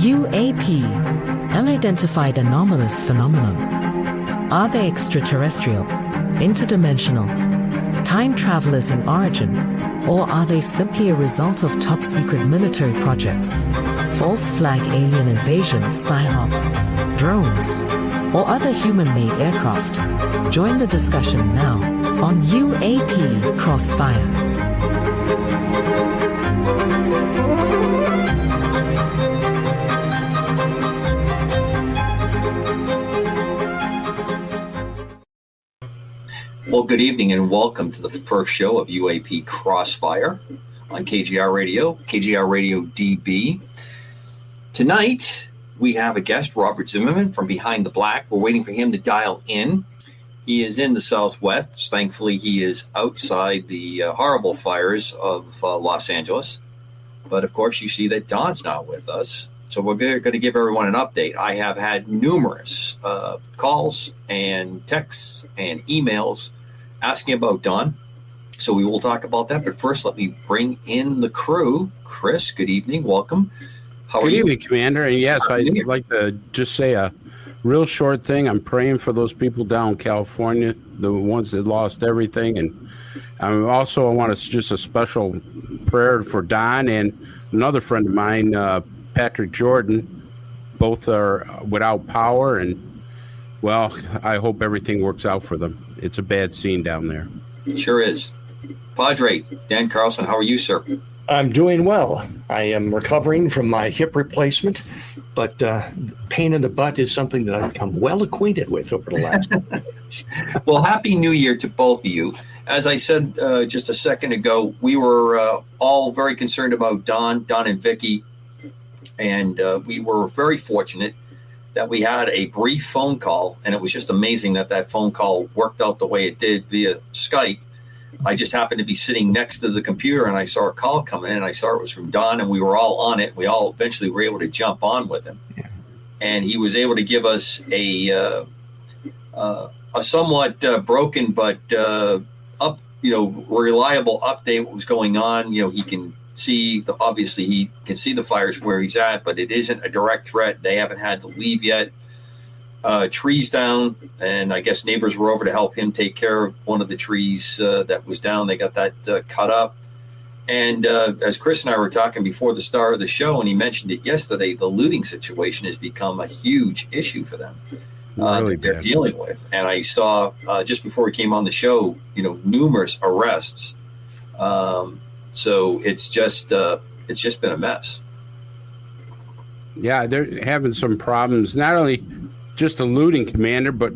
UAP, unidentified anomalous phenomenon. Are they extraterrestrial, interdimensional, time travelers in origin, or are they simply a result of top-secret military projects, false flag alien invasions, PSYOP, drones, or other human-made aircraft? Join the discussion now on UAP Crossfire. Well, good evening and welcome to the first show of UAP Crossfire on KGR Radio, KGR Radio DB. Tonight, we have a guest, Robert Zimmerman from Behind the Black. We're waiting for him to dial in. He is in the Southwest. Thankfully, he is outside the horrible fires of Los Angeles. But, of course, you see that Don's not with us. So we're going to give everyone an update. I have had numerous calls and texts and emails asking about Don. So we will talk about that. But first, let me bring in the crew. Chris, good evening. Welcome. How are you? Good evening, Commander. And yes, I'd like to just say a real short thing. I'm praying for those people down in California, the ones that lost everything. And I want just a special prayer for Don and another friend of mine, Patrick Jordan. Both are without power, and well, I hope everything works out for them. It's a bad scene down there. It sure is. Padre, Dan Carlson, how are you, sir? I'm doing well. I am recovering from my hip replacement, but pain in the butt is something that I've become well acquainted with over the last couple of years. Well, Happy New Year to both of you. As I said just a second ago, we were all very concerned about Don and Vicky. And we were very fortunate that we had a brief phone call, and it was just amazing that phone call worked out the way it did via Skype. I just happened to be sitting next to the computer, and I saw a call coming in, and I saw it was from Don, and we were all on it. We all eventually were able to jump on with him. Yeah. And he was able to give us a somewhat broken but reliable update what was going on. He can see obviously he can see the fires where he's at, but it isn't a direct threat. They haven't had to leave yet. Trees down, and I guess neighbors were over to help him take care of one of the trees that was down. They got that cut up. And as Chris and I were talking before the start of the show, and he mentioned it yesterday, the looting situation has become a huge issue for them. Really they're dealing with. And I saw just before we came on the show, numerous arrests. So it's just been a mess. Yeah, they're having some problems, not only just the looting, Commander, but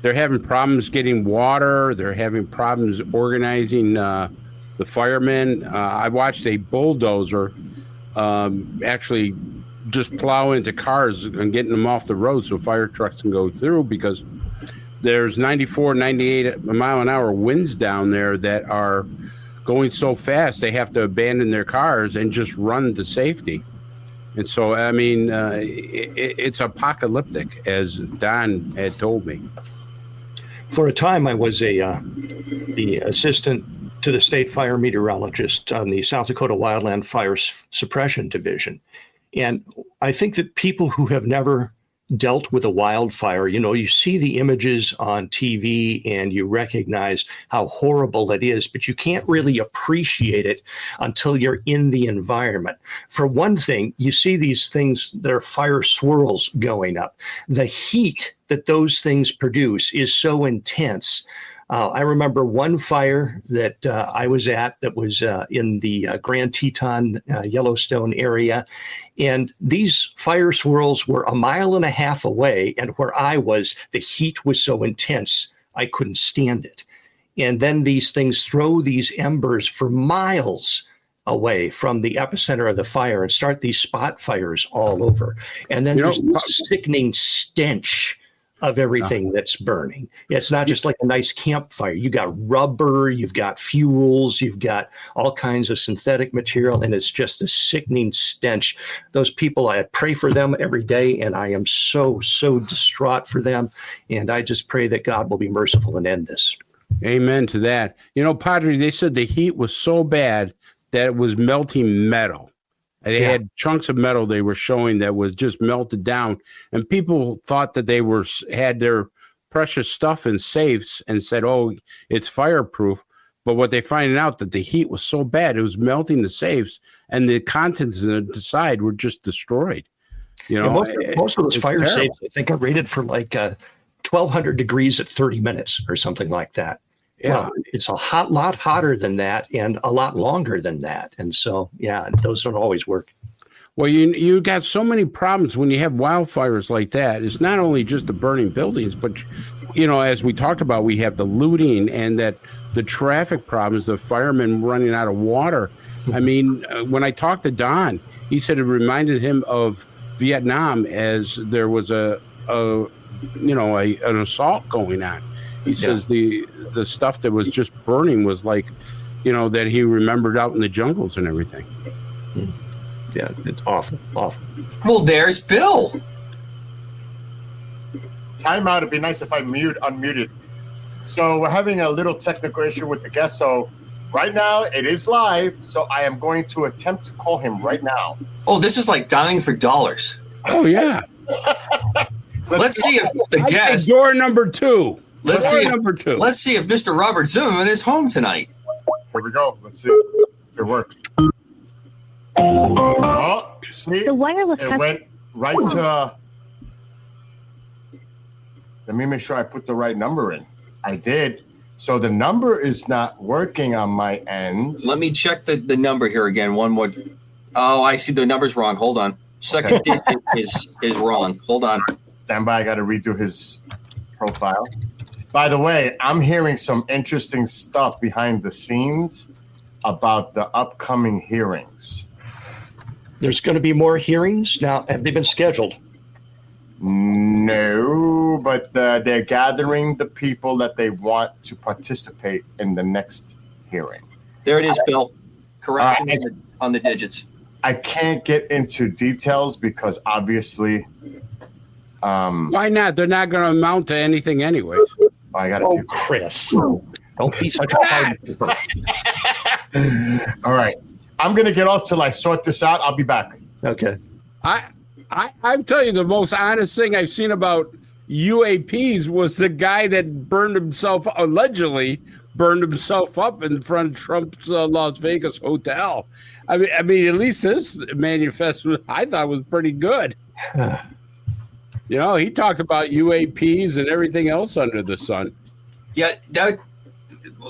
they're having problems getting water. They're having problems organizing the firemen. I watched a bulldozer actually just plow into cars and getting them off the road so fire trucks can go through, because there's 94, 98 mile an hour winds down there that are going so fast they have to abandon their cars and just run to safety. And so, I mean, it's apocalyptic, as Don had told me. For a time, I was the assistant to the state fire meteorologist on the South Dakota Wildland Fire Suppression Division. And I think that people who have never dealt with a wildfire, you see the images on TV and you recognize how horrible it is, but you can't really appreciate it until you're in the environment. For one thing, you see these things, there are fire swirls going up. The heat that those things produce is so intense. I remember one fire that I was at that was in the Grand Teton, Yellowstone area. And these fire swirls were 1.5 miles away. And where I was, the heat was so intense, I couldn't stand it. And then these things throw these embers for miles away from the epicenter of the fire and start these spot fires all over. And then there's this sickening stench of everything that's burning. It's not just like a nice campfire. You got rubber, you've got fuels, you've got all kinds of synthetic material, and it's just a sickening stench. Those people, I pray for them every day, and I am so distraught for them. And I just pray that God will be merciful and end this. Amen to that. Padre, they said the heat was so bad that it was melting metal. They had chunks of metal they were showing that was just melted down, and people thought that they had their precious stuff in safes and said, "Oh, it's fireproof." But what they finding out that the heat was so bad, it was melting the safes, and the contents inside were just destroyed. You know, most of those fire terrible. safes, I think, are rated for like 1,200 degrees at 30 minutes or something like that. Yeah. Well, it's a lot hotter than that and a lot longer than that. And so, yeah, those don't always work. Well, you got so many problems when you have wildfires like that. It's not only just the burning buildings, but, you know, as we talked about, we have the looting and that the traffic problems, the firemen running out of water. I mean, when I talked to Don, he said it reminded him of Vietnam as there was an assault going on. He says the stuff that was just burning was like, you know, that he remembered out in the jungles and everything. Yeah, it's awful. Well, there's Bill. Time out. It'd be nice if I unmuted. So we're having a little technical issue with the guest. So right now it is live. So I am going to attempt to call him right now. Oh, this is like dying for dollars. Oh, yeah. Let's see if the guest. Door number 2. Let's Door see. number 2. Let's see if Mr. Robert Zimmerman is home tonight. Here we go. Let's see if it works. Oh, see, The wireless it went right to. Let me make sure I put the right number in. I did. So the number is not working on my end. Let me check the number here again. One more. Oh, I see the number's wrong. Hold on. Second digit is wrong. Hold on. Stand by. I got to redo his profile. By the way, I'm hearing some interesting stuff behind the scenes about the upcoming hearings. There's going to be more hearings now. Have they been scheduled? No, but they're gathering the people that they want to participate in the next hearing. There it is, Bill. Correction on the digits. I can't get into details because obviously, Why not? They're not going to amount to anything anyways. I got to see. Chris, don't be such a hard. All right, I'm gonna get off till I sort this out. I'll be back. Okay. I'm telling you, the most honest thing I've seen about UAPs was the guy that allegedly burned himself up in front of Trump's Las Vegas hotel. I mean, at least this manifesto I thought was pretty good. You know, he talked about UAPs and everything else under the sun. Yeah, that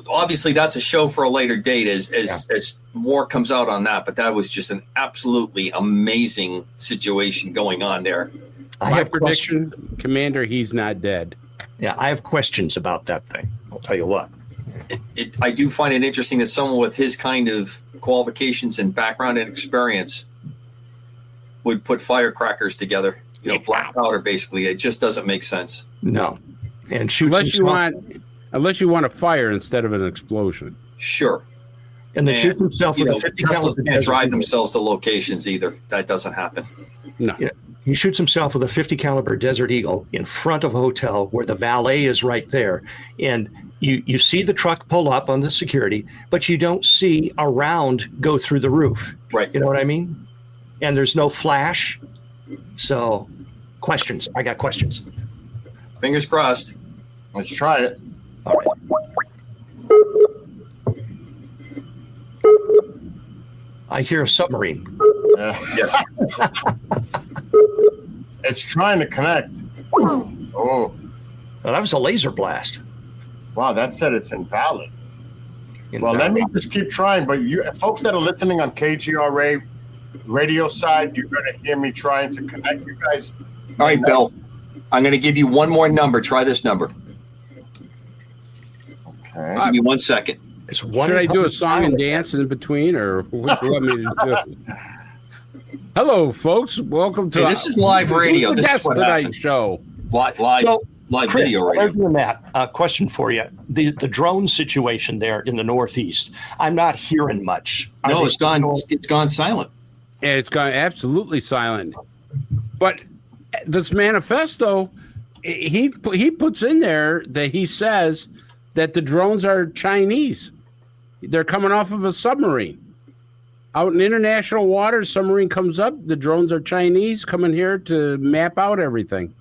obviously that's a show for a later date as more comes out on that. But that was just an absolutely amazing situation going on there. My prediction, Commander, he's not dead. Yeah, I have questions about that thing. I'll tell you what. I do find it interesting that someone with his kind of qualifications and background and experience would put firecrackers together. You know, black powder, basically. It just doesn't make sense. No. And shoots Unless you want a fire instead of an explosion. Sure. And they shoot himself with a 50 Teslas caliber. can't drive themselves to locations either. That doesn't happen. No. Yeah, he shoots himself with a 50 caliber Desert Eagle in front of a hotel where the valet is right there. And you see the truck pull up on the security, but you don't see a round go through the roof. Right. You know what I mean? And there's no flash. So questions. I got questions. Fingers crossed. Let's try it. All right. I hear a submarine. Yeah. It's trying to connect. Oh, Well, that was a laser blast. wow. That said it's invalid. Well, let me just keep trying. But you folks that are listening on KGRA radio side, you're going to hear me trying to connect you guys. All right, Bill. I'm going to give you one more number. Try this number. Okay. Give me 1 second. It's Should I do a song and dance in between, or what do you want me to do? Hello, folks. Welcome to Hey, this is live radio. The This is Guest what Tonight happens. show. Live Chris, video while we're radio. doing that, question for you. The drone situation there in the Northeast, I'm not hearing much. No, it's gone. It's gone silent. And it's gone absolutely silent. But this manifesto, he puts in there that he says that the drones are Chinese. They're coming off of a submarine. out in international waters, submarine comes up, the drones are Chinese coming here to map out everything.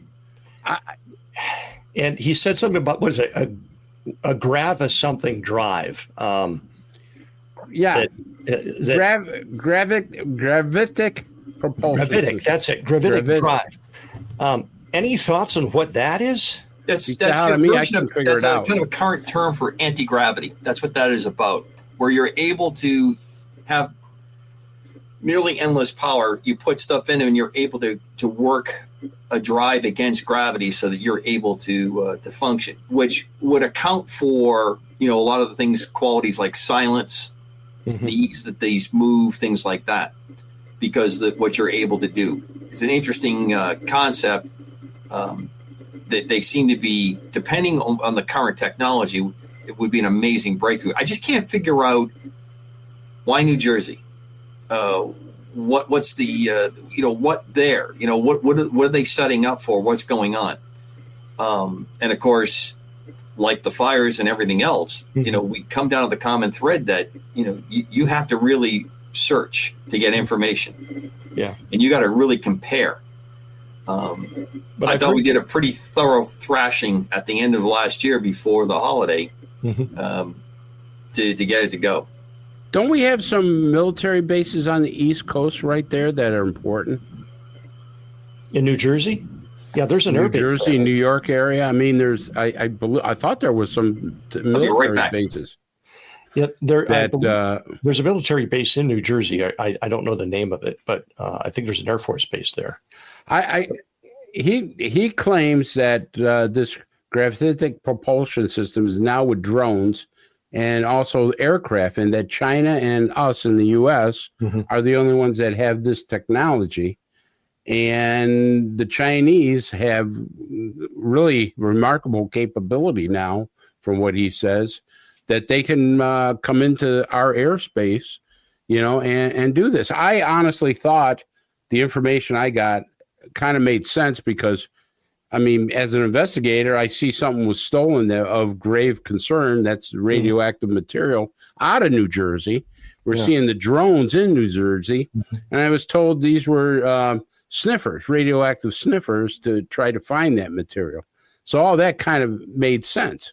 And he said something about, what is it, a Gravis something drive. Yeah. Gravitic propulsion. Gravitic, that's it. Gravitic drive. Any thoughts on what that is? That's I version can of, figure that's it a out. kind of a current term for anti-gravity. That's what that is about, where you're able to have nearly endless power. You put stuff in and you're able to work a drive against gravity so that you're able to function, which would account for, a lot of the things, qualities like silence, the ease that these move, things like that, because what you're able to do. It's an interesting concept that they seem to be, depending on the current technology, it would be an amazing breakthrough. I just can't figure out why New Jersey. What's the what there? What are they setting up for? What's going on? And of course, like the fires and everything else, we come down to the common thread that you have to really search to get information. Yeah, and you got to really compare. But I thought we did a pretty thorough thrashing at the end of last year before the holiday to get it to go. Don't we have some military bases on the East Coast right there that are important? In New Jersey? Yeah, there's an New Jersey, New York area. I mean, I thought there was some military bases. Yeah, there's a military base in New Jersey. I don't know the name of it, but I think there's an Air Force base there. He claims that this gravitic propulsion system is now with drones and also aircraft, and that China and us in the U.S. are the only ones that have this technology. And the Chinese have really remarkable capability now, from what he says, that they can come into our airspace, and do this. I honestly thought the information I got kind of made sense because, I mean, as an investigator, I see something was stolen there of grave concern. That's radioactive material out of New Jersey. We're seeing the drones in New Jersey. And I was told these were sniffers, radioactive sniffers, to try to find that material. So all that kind of made sense.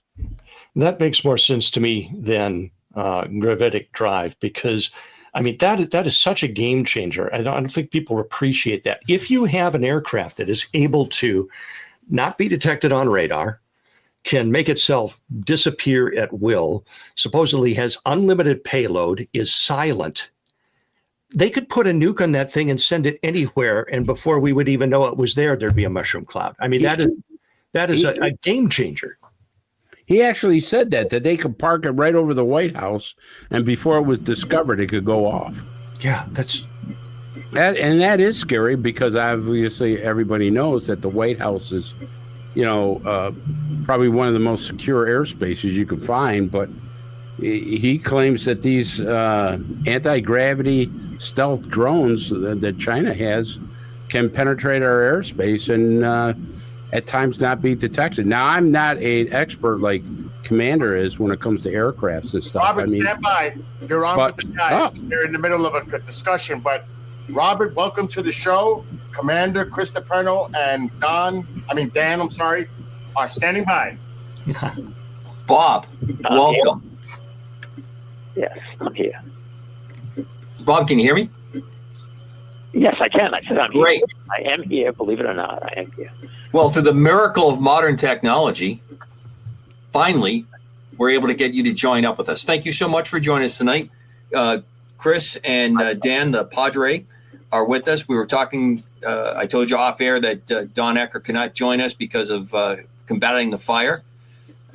That makes more sense to me than gravitic drive, because I mean, that is such a game changer. I don't think people appreciate that. If you have an aircraft that is able to not be detected on radar, can make itself disappear at will, supposedly has unlimited payload, is silent, they could put a nuke on that thing and send it anywhere, and before we would even know it was there, there'd be a mushroom cloud. I mean, that is a game changer. He actually said that they could park it right over the White House, and before it was discovered, it could go off. Yeah, that is scary, because obviously everybody knows that the White House is, probably one of the most secure airspaces you can find. But he claims that these anti-gravity stealth drones that China has can penetrate our airspace and at times not be detected. Now, I'm not an expert like Commander is when it comes to aircrafts and stuff. Robert, stand by. You're on with the guys. They're in the middle of a discussion. But Robert, welcome to the show. Commander Chris DePerno and Dan, are standing by. Bob, welcome. Yes, I'm here. Bob, can you hear me? Yes, I can. I said I'm Great. here. I am here. Believe it or not, I am here. Well, through the miracle of modern technology, finally, we're able to get you to join up with us. Thank you so much for joining us tonight. Chris and Dan, the Padre, are with us. We were talking, I told you off air that Don Ecker could not join us because of combating the fire.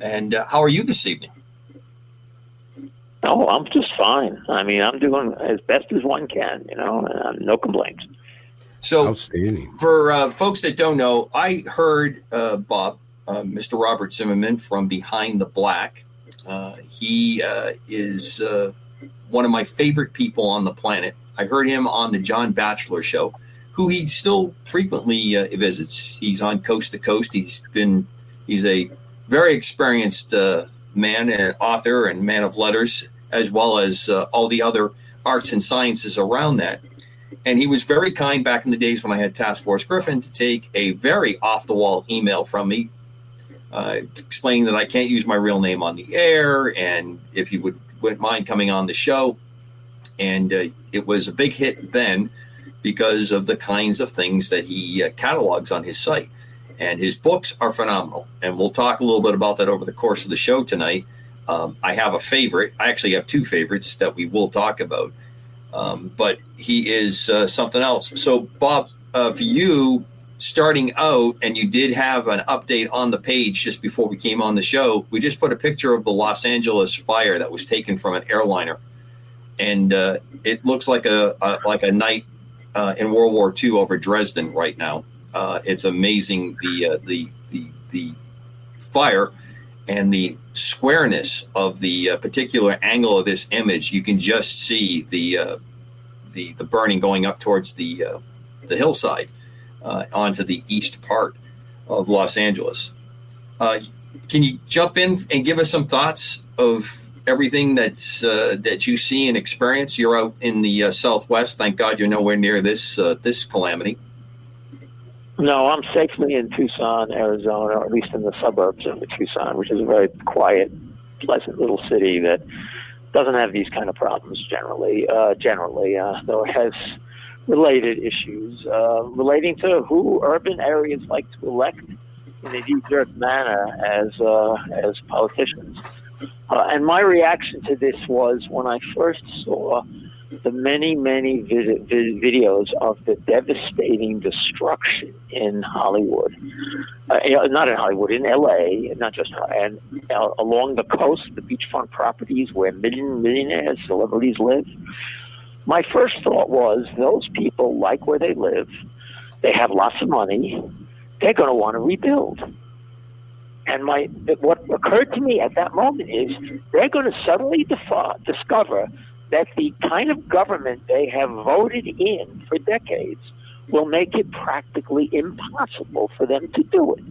And how are you this evening? Oh, I'm just fine. I mean, I'm doing as best as one can, and no complaints. So, outstanding. For folks that don't know, I heard Bob, Mr. Robert Zimmerman from Behind the Black. He is one of my favorite people on the planet. I heard him on the John Batchelor show, who he still frequently visits. He's on Coast to Coast. He's a very experienced man and author and man of letters, as well as all the other arts and sciences around that. And he was very kind back in the days when I had Task Force Griffin to take a very off-the-wall email from me explaining that I can't use my real name on the air and if he wouldn't mind coming on the show. And it was a big hit then because of the kinds of things that he catalogs on his site. And his books are phenomenal. And we'll talk a little bit about that over the course of the show tonight. I have a favorite. I actually have two favorites that we will talk about. But he is something else. So, Bob, for you, starting out, and you did have an update on the page just before we came on the show, we just put a picture of the Los Angeles fire that was taken from an airliner. And it looks like a night in World War II over Dresden right now. It's amazing, the fire and the squareness of the particular angle of this image. You can just see the burning going up towards the hillside onto the east part of Los Angeles. Can you jump in and give us some thoughts of everything that you see and experience? You're out in the Southwest. Thank God you're nowhere near this calamity. No, I'm safely in Tucson, Arizona, or at least in the suburbs of Tucson, which is a very quiet, pleasant little city that doesn't have these kind of problems generally, though it has related issues relating to who urban areas like to elect in a knee-jerk manner as politicians. And my reaction to this was when I first saw the many videos of the devastating destruction in Hollywood, not in Hollywood, in LA, not just, and along the coast, the beachfront properties where millionaires, celebrities live. My first thought was those people like where they live, they have lots of money, they're going to want to rebuild. And what occurred to me at that moment is they're going to suddenly discover that the kind of government they have voted in for decades will make it practically impossible for them to do it.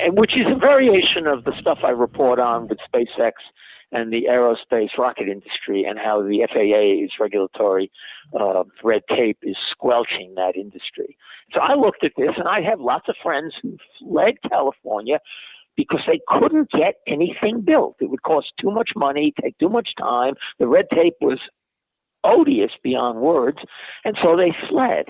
And which is a variation of the stuff I report on with SpaceX and the aerospace rocket industry and how the FAA's regulatory red tape is squelching that industry. So I looked at this, and I have lots of friends who fled California because they couldn't get anything built. It would cost too much money, take too much time. The red tape was odious beyond words, and so they fled.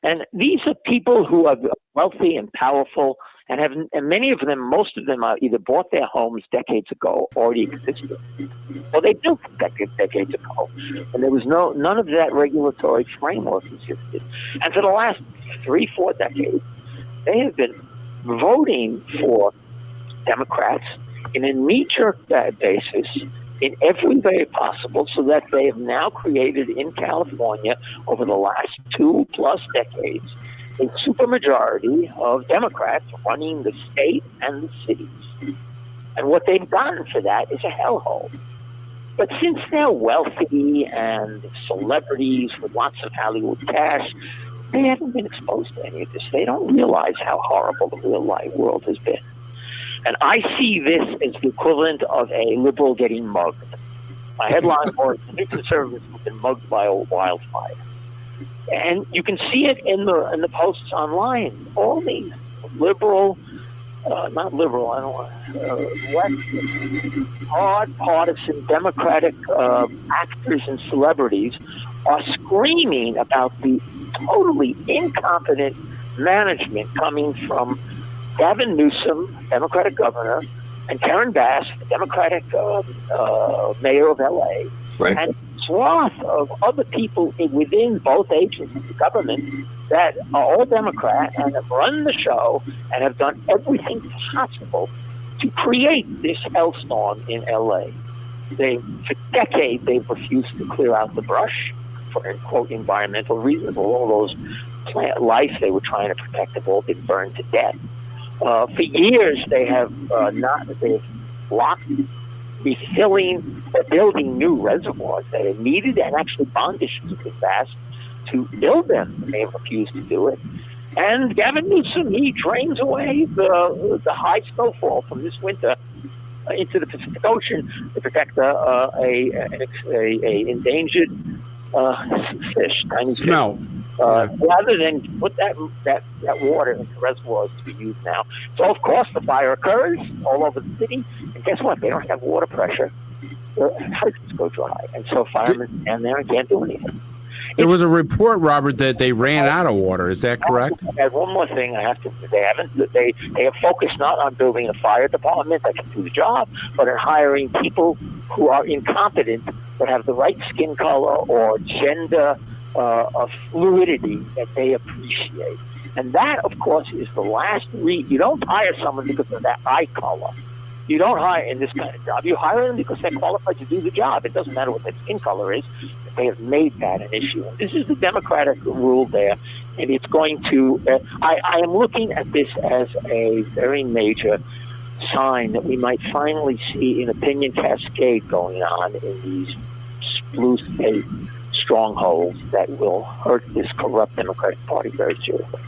And these are people who are wealthy and powerful, and many of them, most of them, either bought their homes decades ago, already existed, or they built decades ago, and there was none of that regulatory framework existed. And for the last 3-4 decades, they have been voting for Democrats in a knee-jerk basis in every way possible, so that they have now created in California over the last 2+ decades a supermajority of Democrats running the state and the cities. And what they've gotten for that is a hellhole. But since they're wealthy and celebrities with lots of Hollywood cash, they haven't been exposed to any of this. They don't realize how horrible the real life world has been. And I see this as the equivalent of a liberal getting mugged. My headline was, "The new conservatives have been mugged by a wildfire." And you can see it in the posts online. All these liberal, not liberal, I don't want left, hard partisan Democratic actors and celebrities are screaming about the totally incompetent management coming from Gavin Newsom, Democratic governor, and Karen Bass, the Democratic mayor of LA, right, and swath of other people within both agencies of government that are all Democrat and have run the show and have done everything possible to create this hellstorm in LA. For decades, they've refused to clear out the brush for, quote, environmental reasons. All those plant life they were trying to protect have all been burned to death. For years, they have they've blocked refilling or building new reservoirs that are needed, and actually bond issues have been passed to build them, and they have refused to do it. And Gavin Newsom, he drains away the high snowfall from this winter into the Pacific Ocean to protect a endangered fish, tiny Smell. fish. Rather than put that water into reservoirs to be used now. So, of course, the fire occurs all over the city, and guess what? They don't have water pressure. Their houses go dry, and so firemen stand there and can't do anything. There was a report, Robert, that they ran out of water. Is that correct? And one more thing I have to say. They have focused not on building a fire department that can do the job, but on hiring people who are incompetent but have the right skin color or gender fluidity that they appreciate. And that, of course, is the last you don't hire someone because of that eye color. You don't hire in this kind of job. You hire them because they're qualified to do the job. It doesn't matter what their skin color is. They have made that an issue. And this is the Democratic rule there. And it's going to, I am looking at this as a very major sign that we might finally see an opinion cascade going on in these blue state strongholds that will hurt this corrupt Democratic Party very seriously.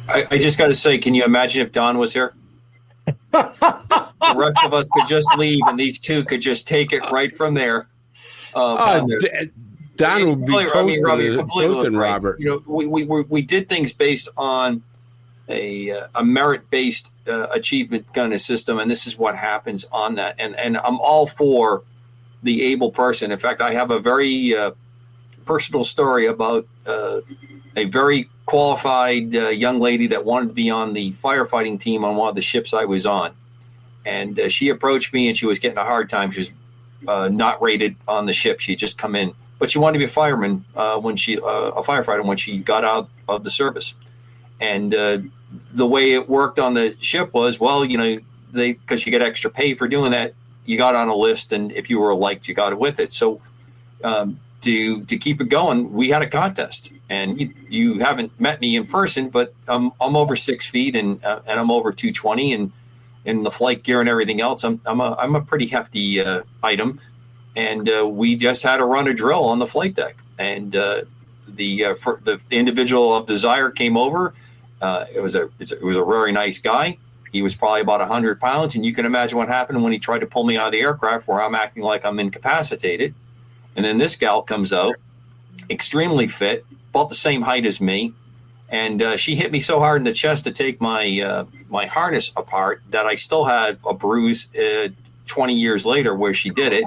I just got to say, can you imagine if Don was here? The rest of us could just leave, and these two could just take it right from there. Don would be toasting Robert. You know, we did things based on a merit-based achievement kind of system, and this is what happens on that. And I'm all for the able person. In fact, I have a very personal story about a very qualified young lady that wanted to be on the firefighting team on one of the ships I was on. And she approached me, and she was getting a hard time. She was not rated on the ship. She had just come in. But she wanted to be a fireman a firefighter when she got out of the service. And the way it worked on the ship was, well, you know, because you get extra pay for doing that, you got on a list, and if you were liked, you got it with it. So to keep it going, we had a contest. And you haven't met me in person, but I'm over 6 feet and I'm over 220, and in the flight gear and everything else, I'm a pretty hefty item. And we just had to run a drill on the flight deck. And the individual of Desire came over. It was a very nice guy. He was probably about 100 pounds, and you can imagine what happened when he tried to pull me out of the aircraft, where I'm acting like I'm incapacitated. And then this gal comes out, extremely fit, about the same height as me, and she hit me so hard in the chest to take my my harness apart that I still have a bruise 20 years later where she did it.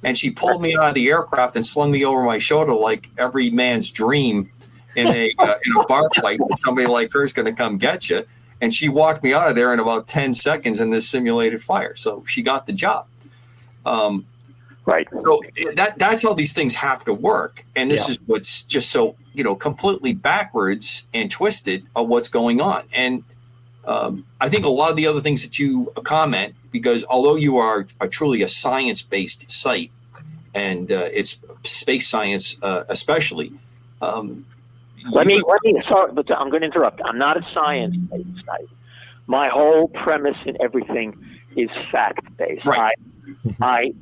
And she pulled me out of the aircraft and slung me over my shoulder like every man's dream in a bar fight. Somebody like her is going to come get you. And she walked me out of there in about 10 seconds in this simulated fire. So she got the job. Right. So that's how these things have to work. And this is what's just so, completely backwards and twisted of what's going on. And I think a lot of the other things that you comment, because although you are truly a science-based site, and it's space science especially. Sorry, but I'm going to interrupt. I'm not a science-based site. My whole premise in everything is fact-based. Right. I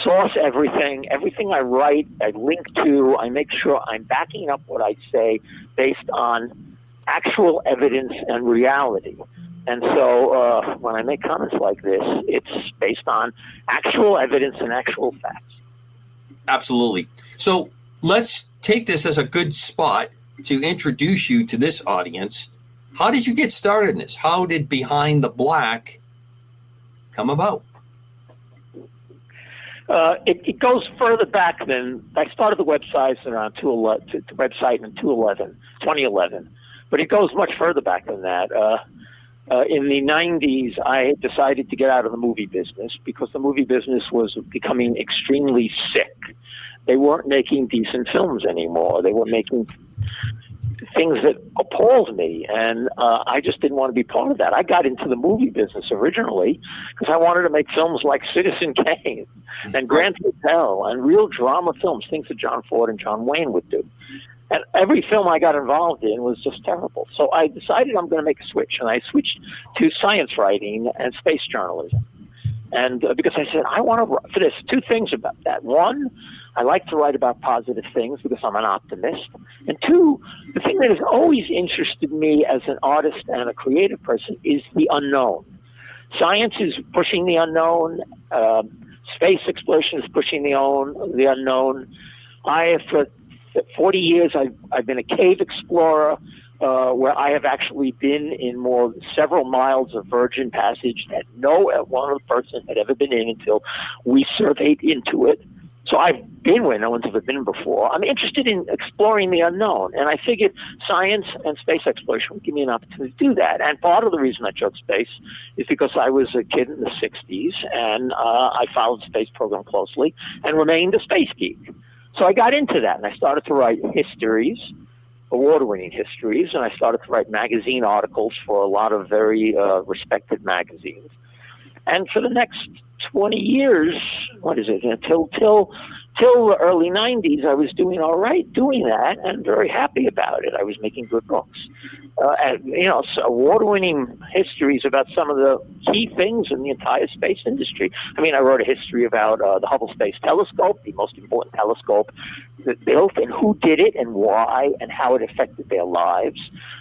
source everything I write, I link to, I make sure I'm backing up what I say based on actual evidence and reality. And so when I make comments like this, it's based on actual evidence and actual facts. Absolutely. So let's take this as a good spot to introduce you to this audience. How did you get started in this? How did Behind the Black come about? It goes further back than I started the website around 2011, but it goes much further back than that. In the 90s, I decided to get out of the movie business because the movie business was becoming extremely sick. They weren't making decent films anymore. They were making things that appalled me, and I just didn't want to be part of that. I got into the movie business originally because I wanted to make films like Citizen Kane and Grand Hotel and real drama films, things that John Ford and John Wayne would do. And every film I got involved in was just terrible. So I decided I'm going to make a switch, and I switched to science writing and space journalism. And because I said, I want to, for this, two things about that. One, I like to write about positive things because I'm an optimist. And two, the thing that has always interested me as an artist and a creative person is the unknown. Science is pushing the unknown. Space exploration is pushing the unknown. For 40 years, I've been a cave explorer, where I have actually been in several miles of virgin passage that no one other person had ever been in until we surveyed into it. So I've been where no one's ever been before. I'm interested in exploring the unknown, and I figured science and space exploration would give me an opportunity to do that. And part of the reason I chose space is because I was a kid in the 60s, and I followed the space program closely and remained a space geek. So I got into that, and I started to write histories, award-winning histories, and I started to write magazine articles for a lot of very respected magazines. And for the next 20 years, until the early 90s, I was doing all right doing that and very happy about it. I was making good books. So award-winning histories about some of the key things in the entire space industry. I mean, I wrote a history about the Hubble Space Telescope, the most important telescope that built, and who did it and why and how it affected their lives.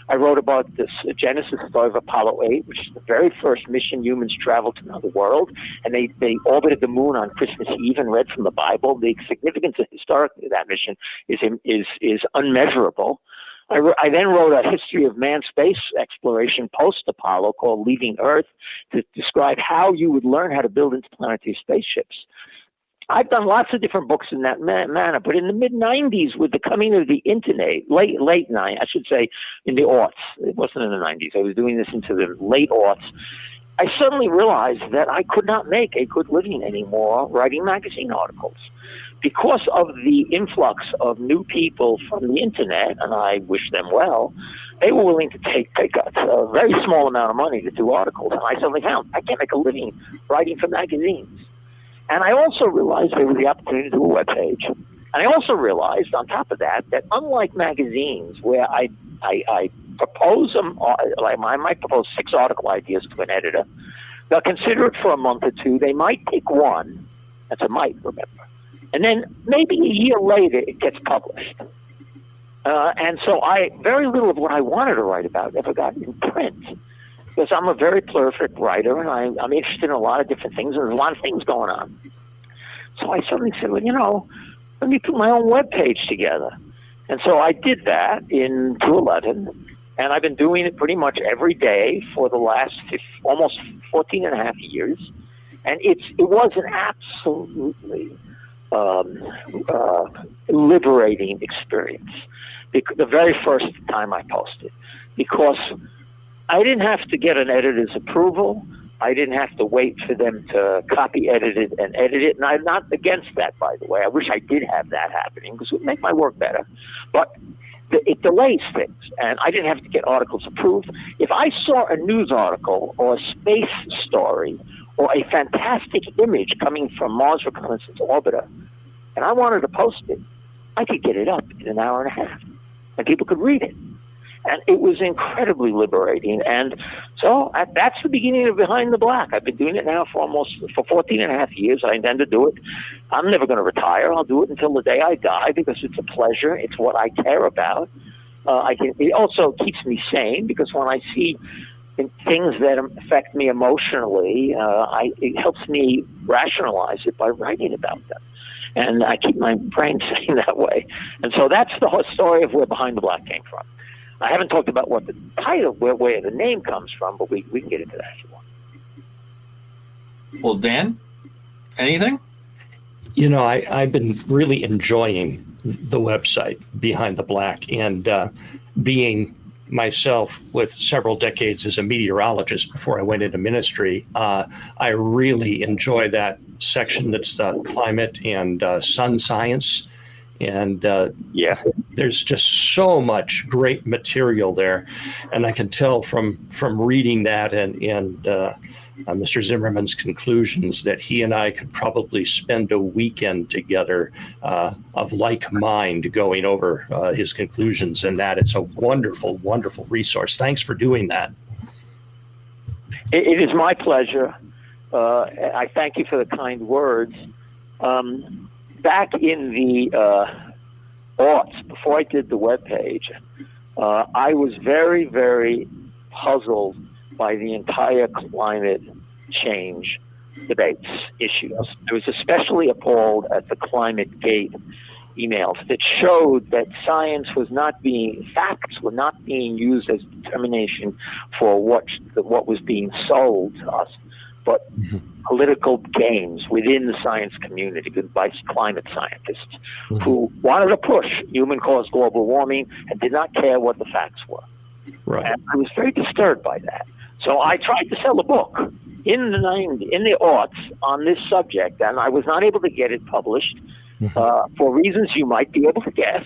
I wrote about this Genesis story of Apollo 8, which is the very first mission humans traveled to another world, and they orbited the moon on Christmas Eve and read from the Bible. The significance historically of that mission is unmeasurable. I then wrote a history of manned space exploration post-Apollo called Leaving Earth to describe how you would learn how to build interplanetary spaceships. I've done lots of different books in that manner, but in the mid-'90s, with the coming of the internet, late 90s, I should say, in the aughts, it wasn't in the 90s, I was doing this into the late aughts, I suddenly realized that I could not make a good living anymore writing magazine articles. Because of the influx of new people from the internet, and I wish them well, they were willing to take pay cuts, a very small amount of money to do articles. And I suddenly found I can't make a living writing for magazines. And I also realized there was the opportunity to do a webpage. And I also realized, on top of that unlike magazines, where I propose them, I might propose 6 article ideas to an editor. They'll consider it for a month or two. They might pick one. That's a might, remember. And then maybe a year later, it gets published. And so very little of what I wanted to write about ever got in print, because I'm a very prolific writer, and I'm interested in a lot of different things, and there's a lot of things going on. So I suddenly said, well, let me put my own webpage together. And so I did that in 2011, and I've been doing it pretty much every day for the last almost 14 and a half years. And it was an absolutely liberating experience. The very first time I posted, because I didn't have to get an editor's approval. I didn't have to wait for them to copy edit it and edit it. And I'm not against that, by the way. I wish I did have that happening, because it would make my work better. But it delays things, and I didn't have to get articles approved. If I saw a news article or a space story or a fantastic image coming from Mars Reconnaissance Orbiter, and I wanted to post it, I could get it up in an hour and a half, and people could read it. And it was incredibly liberating. And so that's the beginning of Behind the Black. I've been doing it now for 14 and a half years. I intend to do it. I'm never going to retire. I'll do it until the day I die, because it's a pleasure. It's what I care about. It also keeps me sane, because when I see things that affect me emotionally, it helps me rationalize it by writing about them. And I keep my brain sane that way. And so that's the whole story of where Behind the Black came from. I haven't talked about what the title, where the name comes from, but we can get into that if you want. Well, Dan, anything? I've been really enjoying the website Behind the Black, and being myself with several decades as a meteorologist before I went into ministry, I really enjoy that section that's climate and sun science. And there's just so much great material there, and I can tell from reading that and Mr. Zimmerman's conclusions that he and I could probably spend a weekend together of like mind going over his conclusions, and that it's a wonderful, wonderful resource. Thanks for doing that. It is my pleasure. I thank you for the kind words. Back in the aughts, before I did the webpage, I was very, very puzzled by the entire climate change debates, issues. I was especially appalled at the ClimateGate emails that showed that facts were not being used as determination for what was being sold to us, but political games within the science community by climate scientists who wanted to push human-caused global warming and did not care what the facts were. Right. And I was very disturbed by that. So I tried to sell a book in the aughts on this subject, and I was not able to get it published for reasons you might be able to guess.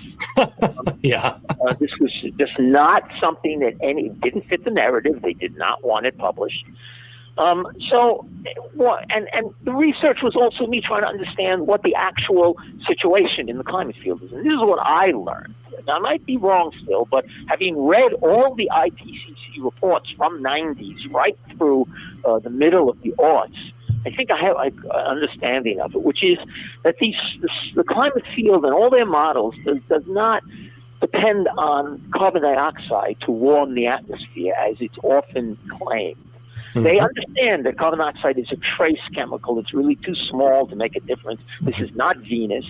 Yeah. This was just not something that didn't fit the narrative. They did not want it published. And the research was also me trying to understand what the actual situation in the climate field is. And this is what I learned. Now, I might be wrong still, but having read all the IPCC reports from 90s right through the middle of the aughts, I think I have an understanding of it, which is that the climate field and all their models does not depend on carbon dioxide to warm the atmosphere, as it's often claimed. They understand that carbon dioxide is a trace chemical. It's really too small to make a difference. This is not Venus.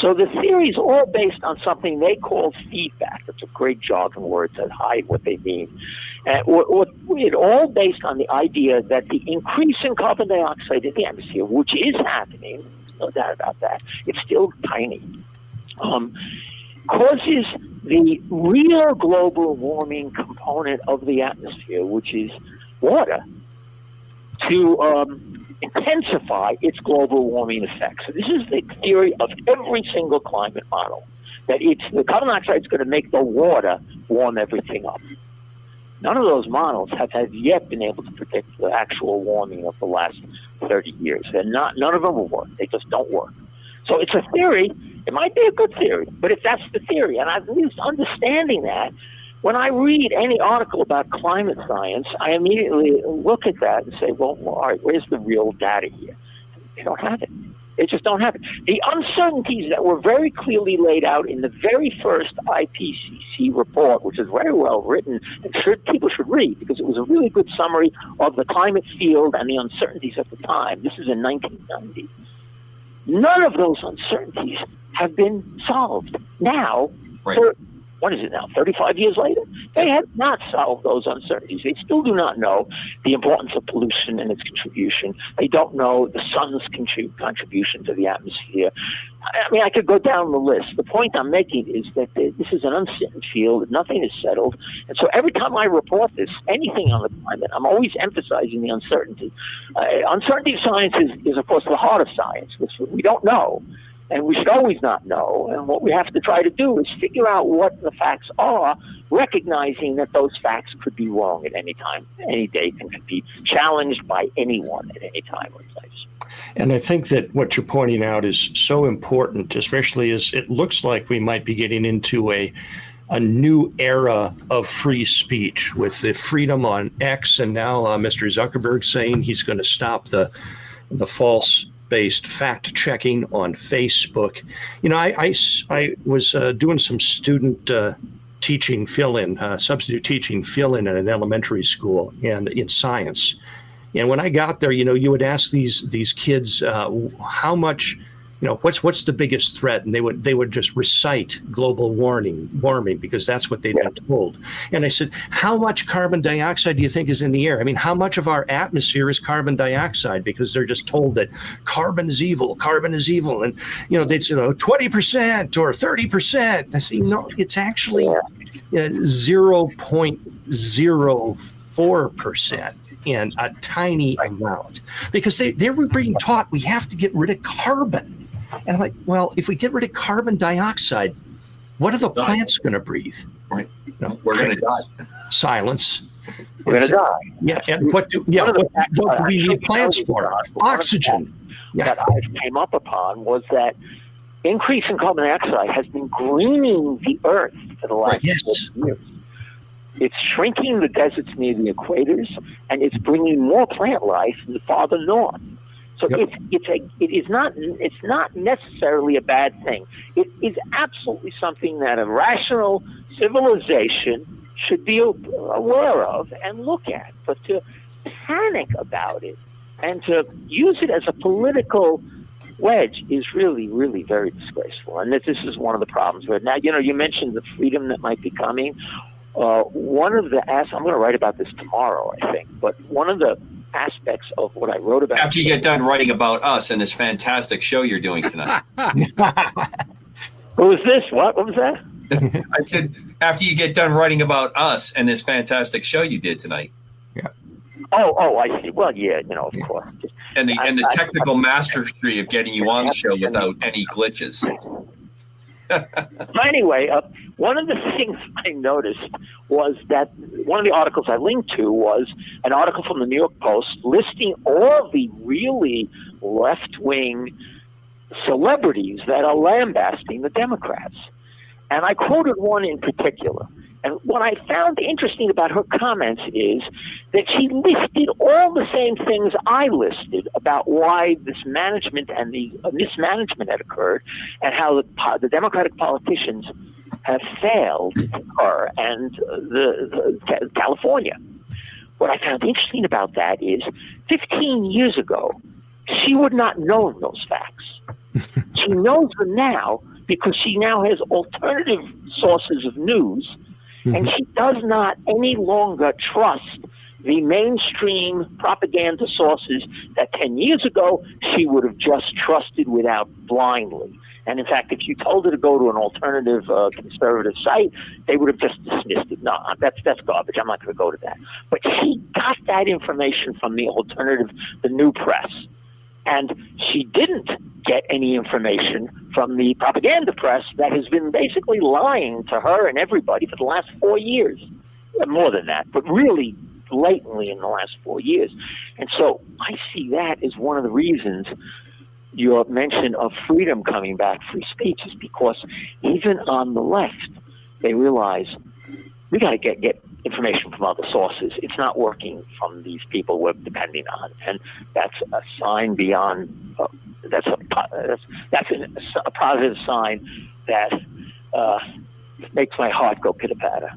So the theory is all based on something they call feedback. It's a great jargon word to hide what they mean. It's all based on the idea that the increase in carbon dioxide in the atmosphere, which is happening, no doubt about that, it's still tiny, causes the real global warming component of the atmosphere, which is water, to intensify its global warming effects. So this is the theory of every single climate model, that the carbon dioxide is going to make the water warm everything up. None of those models have yet been able to predict the actual warming of the last 30 years. None of them will work. They just don't work. So it's a theory. It might be a good theory, but if that's the theory, and I've used understanding that, when I read any article about climate science, I immediately look at that and say, well, all right, where's the real data here? They don't have it. They just don't have it. The uncertainties that were very clearly laid out in the very first IPCC report, which is very well written and people should read because it was a really good summary of the climate field and the uncertainties at the time. This is in 1990. None of those uncertainties have been solved. Now, right. What is it now, 35 years later? They have not solved those uncertainties. They still do not know the importance of pollution and its contribution. They don't know the sun's contribution to the atmosphere. I mean, I could go down the list. The point I'm making is that this is an uncertain field. Nothing is settled. And so every time I report anything on the climate, I'm always emphasizing the uncertainty. Uncertainty of science is, of course, the heart of science, which we don't know. And we should always not know. And what we have to try to do is figure out what the facts are, recognizing that those facts could be wrong at any time, any day, and could be challenged by anyone at any time or place. And I think that what you're pointing out is so important, especially as it looks like we might be getting into a new era of free speech with the freedom on X, and now Mr. Zuckerberg saying he's going to stop the false-based fact-checking on Facebook. You know, I was doing some student teaching fill-in, substitute teaching fill-in at an elementary school and in science. And when I got there, you know, you would ask these kids how much, you know, what's the biggest threat, and they would just recite global warming because that's what they've been told. And I said, how much carbon dioxide do you think is in the air? I mean, how much of our atmosphere is carbon dioxide? Because they're just told that carbon is evil, and you know they'd say 20% or 30%. I say no, it's actually 0.04%. And a tiny amount, because they were being taught we have to get rid of carbon. And I'm like, well, if we get rid of carbon dioxide, what are the plants going to breathe? Right. No, we're going to die. Silence. We're going to die. Yeah. And what do we need plants for? Oxygen. That I came up upon was that increase in carbon dioxide has been greening the earth for the last 40 years. It's shrinking the deserts near the equators, and it's bringing more plant life in the farther north. So it's not necessarily a bad thing. It is absolutely something that a rational civilization should be aware of and look at. But to panic about it and to use it as a political wedge is really, really very disgraceful. And this is one of the problems. Now, you mentioned the freedom that might be coming. One of the I'm going to write about this tomorrow, I think, but one of the aspects of what I wrote about. After you get done writing about us and this fantastic show you're doing tonight. Who is this? What was that? I said, after you get done writing about us and this fantastic show you did tonight. Yeah. Oh, I see. Well, yeah, of course. And the technical mastery of getting you on the show without any glitches. Anyway, one of the things I noticed was that one of the articles I linked to was an article from the New York Post listing all the really left-wing celebrities that are lambasting the Democrats. And I quoted one in particular. And what I found interesting about her comments is that she listed all the same things I listed about why this management and the mismanagement had occurred and how the Democratic politicians have failed her and the California. What I found interesting about that is 15 years ago, she would not know those facts. She knows them now because she now has alternative sources of news, and she does not any longer trust the mainstream propaganda sources that 10 years ago she would have just trusted without blindly. And in fact, if you told her to go to an alternative conservative site, they would have just dismissed it. No, that's garbage. I'm not going to go to that. But she got that information from the alternative, the New Press. And she didn't get any information from the propaganda press that has been basically lying to her and everybody for the last 4 years. More than that, but really blatantly in the last 4 years. And so I see that as one of the reasons your mention of freedom coming back, free speech, is because even on the left, they realize we got to get information from other sources. It's not working from these people we're depending on, and that's a sign beyond. That's a positive sign that makes my heart go pitter patter.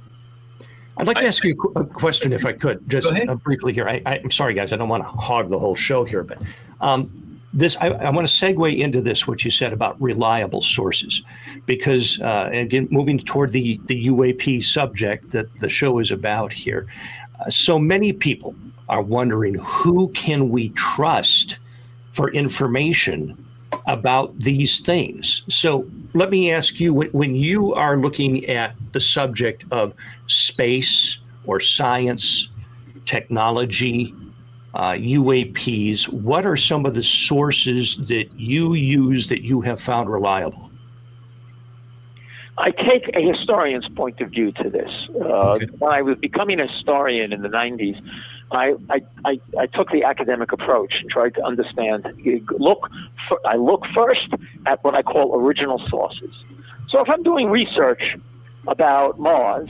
I'd like to ask you a question, if I could, just briefly here. I'm sorry, guys, I don't want to hog the whole show here, but I want to segue into this, what you said about reliable sources, because again, moving toward the UAP subject that the show is about here, so many people are wondering, who can we trust for information about these things? So let me ask you, when you are looking at the subject of space or science, technology, UAPs, what are some of the sources that you use that you have found reliable? I take a historian's point of view to this. When I was becoming a historian in the 90s, I took the academic approach and tried to understand. I look first at what I call original sources. So if I'm doing research about Mars,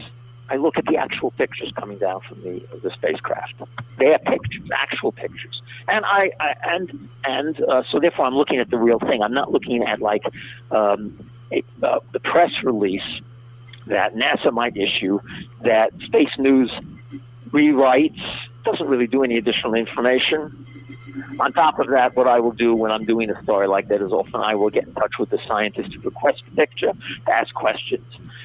I look at the actual pictures coming down from the spacecraft. They are pictures, actual pictures, and so therefore I'm looking at the real thing. I'm not looking at like the press release that NASA might issue that Space News rewrites. Doesn't really do any additional information. On top of that, what I will do when I'm doing a story like that is often I will get in touch with the scientist to request a picture, to ask questions.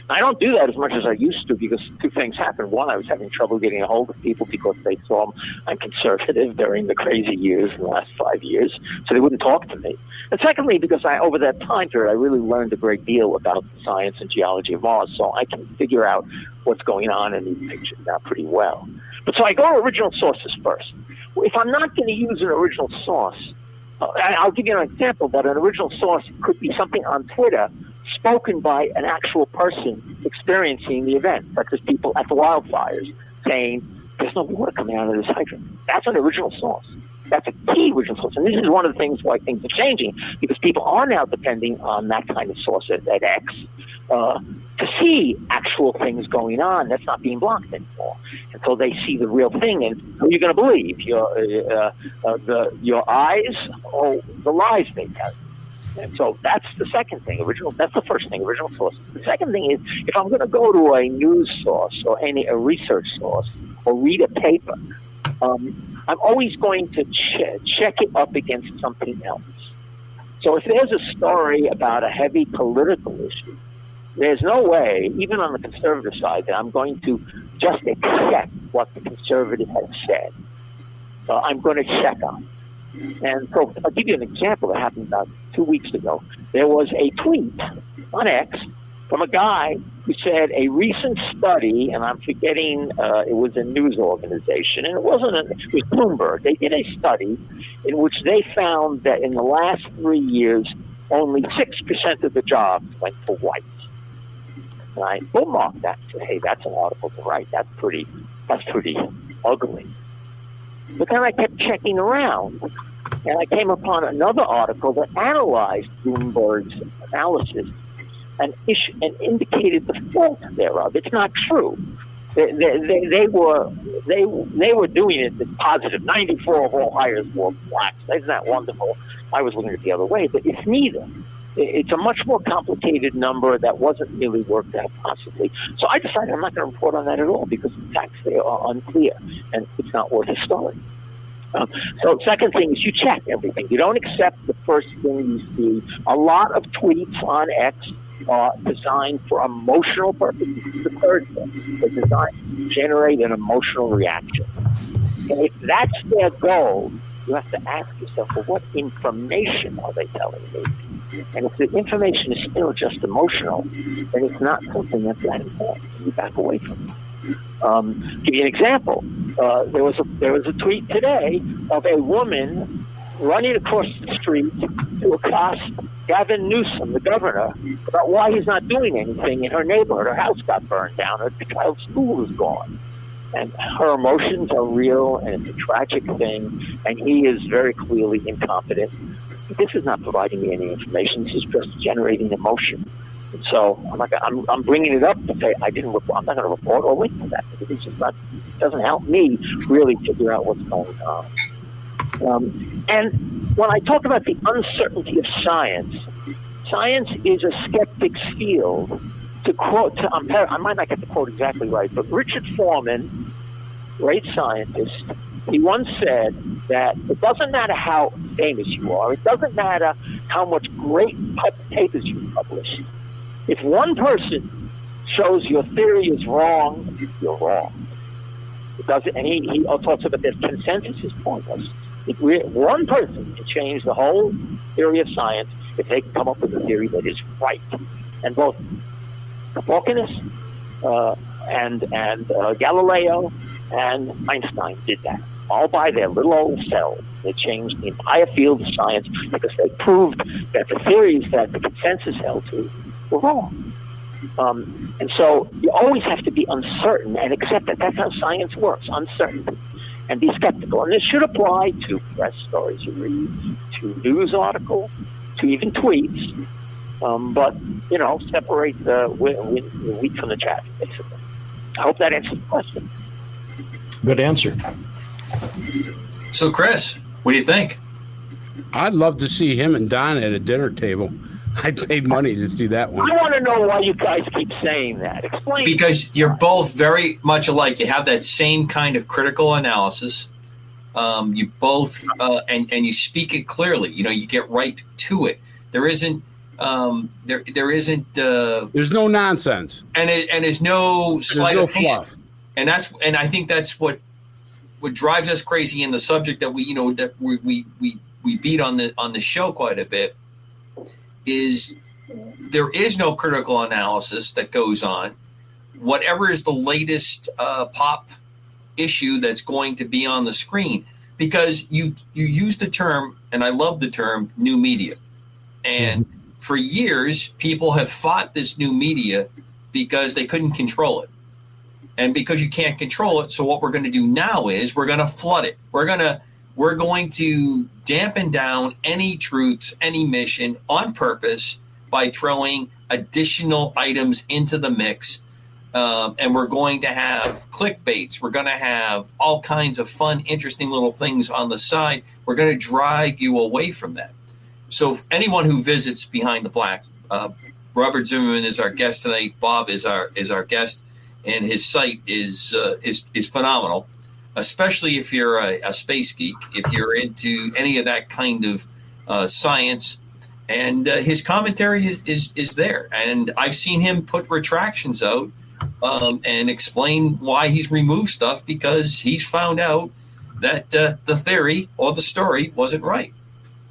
I don't do that as much as I used to because two things happened. One, I was having trouble getting a hold of people because they saw I'm conservative during the crazy years, in the last 5 years, so they wouldn't talk to me. And secondly, because over that time period, I really learned a great deal about the science and geology of Mars, so I can figure out what's going on in these pictures now pretty well. But so I go to original sources first. If I'm not going to use an original source, I'll give you an example that an original source could be something on Twitter spoken by an actual person experiencing the event, such as people at the wildfires saying, there's no water coming out of this hydrant. That's an original source. That's a key original source. And this is one of the things why things are changing, because people are now depending on that kind of source at X to see actual things going on that's not being blocked anymore. And so they see the real thing, and who are you going to believe? Your eyes or the lies they tell you? And so that's the second thing. That's the first thing, original source. The second thing is, if I'm going to go to a news source or a research source or read a paper, I'm always going to check it up against something else. So if there's a story about a heavy political issue, there's no way, even on the conservative side, that I'm going to just accept what the conservative has said. I'm going to check on it. And so I'll give you an example that happened about 2 weeks ago. There was a tweet on X from a guy who said a recent study, and I'm forgetting, it was a news organization, and it was Bloomberg. They did a study in which they found that in the last 3 years, only 6% of the jobs went for whites. And I bookmarked that and said, hey, that's an article to write. That's pretty ugly. But then I kept checking around, and I came upon another article that analyzed Bloomberg's analysis and indicated the fault thereof. It's not true. They were doing it as positive. 94 of all hires were blacks. Isn't that wonderful? I was looking at it the other way, but it's neither. It's a much more complicated number that wasn't really worked out possibly. So I decided I'm not going to report on that at all because the facts there are unclear and it's not worth a story. So second thing is you check everything. You don't accept the first thing you see. A lot of tweets on X are designed for emotional purposes. This is the third thing. They're designed to generate an emotional reaction. And if that's their goal, you have to ask yourself, well, what information are they telling me? And if the information is still just emotional, then it's not something that's that important. You back away from it. Give you an example. There was a tweet today of a woman running across the street to accost Gavin Newsom, the governor, about why he's not doing anything in her neighborhood. Her house got burned down. Her child's school is gone. And her emotions are real, and it's a tragic thing, and he is very clearly incompetent. This is not providing me any information. This is just generating emotion. And so I'm bringing it up to say I'm not going to report or link to that. It's just not. It doesn't help me really figure out what's going on. And when I talk about the uncertainty of science, science is a skeptic's field. To quote, I might not get the quote exactly right, but Richard Foreman, great scientist, he once said that it doesn't matter how famous you are, it doesn't matter how much great papers you publish. If one person shows your theory is wrong, you're wrong. It doesn't, and he talks about this consensus is pointless. If one person can change the whole theory of science if they can come up with a theory that is right. And both Copernicus and Galileo and Einstein did that, all by their little old selves. They changed the entire field of science because they proved that the theories that the consensus held to were wrong. And so you always have to be uncertain and accept that that's how science works, uncertainty, and be skeptical. And this should apply to press stories you read, to news articles, to even tweets. But, separate the wheat from the chaff, basically. I hope that answers the question. Good answer. So, Chris, what do you think? I'd love to see him and Don at a dinner table. I'd pay money to see that one. I want to know why you guys keep saying that. Explain. Because you're both very much alike. You have that same kind of critical analysis. You both, and you speak it clearly. You get right to it. There isn't. There isn't. There's no nonsense, and there's no sleight of hand. Fluff. And I think that's what drives us crazy in the subject that we beat on the show quite a bit. Is there is no critical analysis that goes on. Whatever is the latest pop issue that's going to be on the screen, because you use the term, and I love the term, new media, and for years people have fought this new media because they couldn't control it, and because you can't control it, so what we're going to do now is we're going to flood it. We're going to dampen down any truths, any mission on purpose by throwing additional items into the mix. And we're going to have clickbaits. We're going to have all kinds of fun, interesting little things on the side. We're going to drag you away from that. So anyone who visits Behind the Black, Robert Zimmerman is our guest tonight. Bob is our guest, and his site is phenomenal. especially if you're a space geek, if you're into any of that kind of science. And his commentary is there. And I've seen him put retractions out and explain why he's removed stuff because he's found out that the theory or the story wasn't right.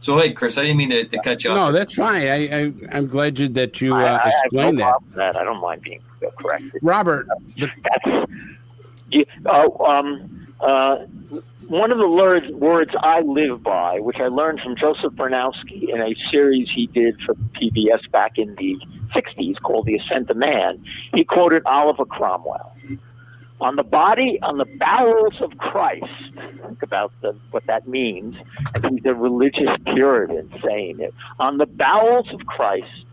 So, hey, Chris, I didn't mean to cut you off. No, that's fine. I'm glad that you explained that. I don't mind being corrected. Robert. One of the words I live by, which I learned from Joseph Bernowski in a series he did for PBS back in the 60s called The Ascent of Man, he quoted Oliver Cromwell. On the bowels of Christ, think about what that means, and he's a religious Puritan saying it. On the bowels of Christ,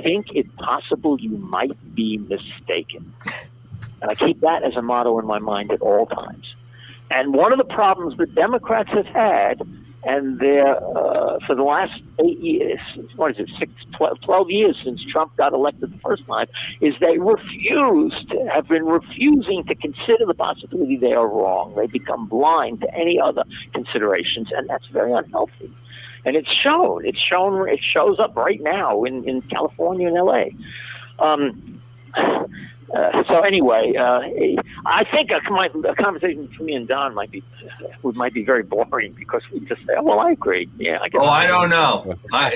think it possible you might be mistaken. And I keep that as a motto in my mind at all times. And one of the problems that Democrats have had, and for the last 8 years, 12 years since Trump got elected the first time, is they have been refusing to consider the possibility they are wrong. They become blind to any other considerations, and that's very unhealthy. And it's shown. It shows up right now in California and LA. So anyway, I think a conversation between me and Don might be very boring because we just say, "Oh, well, I agree." Yeah, I guess. Oh, I don't know. I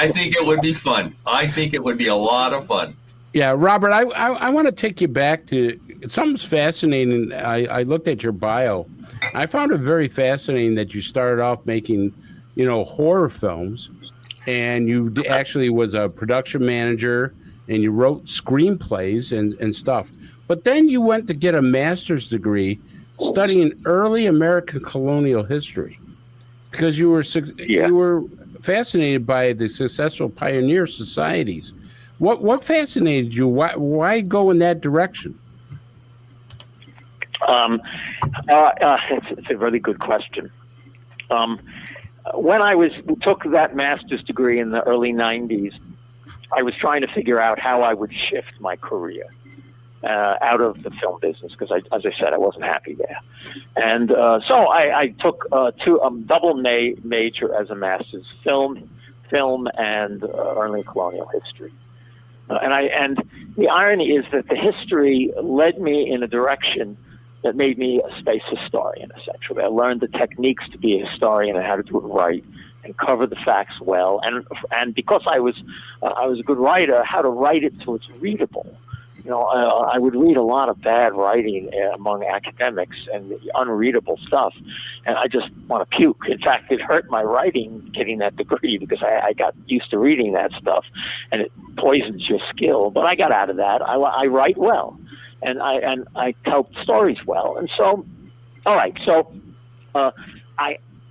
think it would be fun. I think it would be a lot of fun. Yeah, Robert, I want to take you back to something's fascinating. I looked at your bio. I found it very fascinating that you started off making, horror films, and you actually was a production manager. And you wrote screenplays and stuff. But then you went to get a master's degree studying early American colonial history because you were fascinated by the successful pioneer societies. What fascinated you? Why go in that direction? It's a really good question. When I took that master's degree in the early 90s, I was trying to figure out how I would shift my career out of the film business because, as I said, I wasn't happy there. And so I took double major as a master's, film and early colonial history. And the irony is that the history led me in a direction that made me a space historian, essentially. I learned the techniques to be a historian and how to do it right, and cover the facts well, and because I was a good writer, how to write it so it's readable. I would read a lot of bad writing among academics and unreadable stuff, and I just want to puke. In fact, it hurt my writing getting that degree because I got used to reading that stuff, and it poisons your skill. But I got out of that. I write well, and I tell stories well, and so all right. So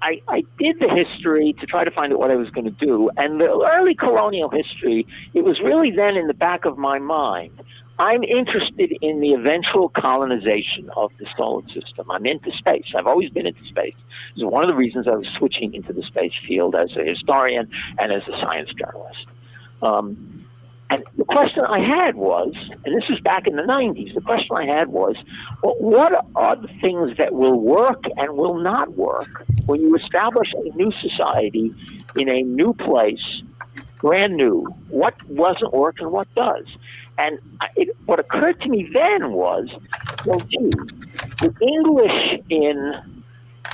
I did the history to try to find out what I was going to do. And the early colonial history, it was really then in the back of my mind. I'm interested in the eventual colonization of the solar system. I'm into space. I've always been into space. This is one of the reasons I was switching into the space field as a historian and as a science journalist. And the question I had was, and this is back in the 90s, the question I had was, well, what are the things that will work and will not work when you establish a new society in a new place, brand new? What doesn't work and what does? And what occurred to me then was, well, gee, the English in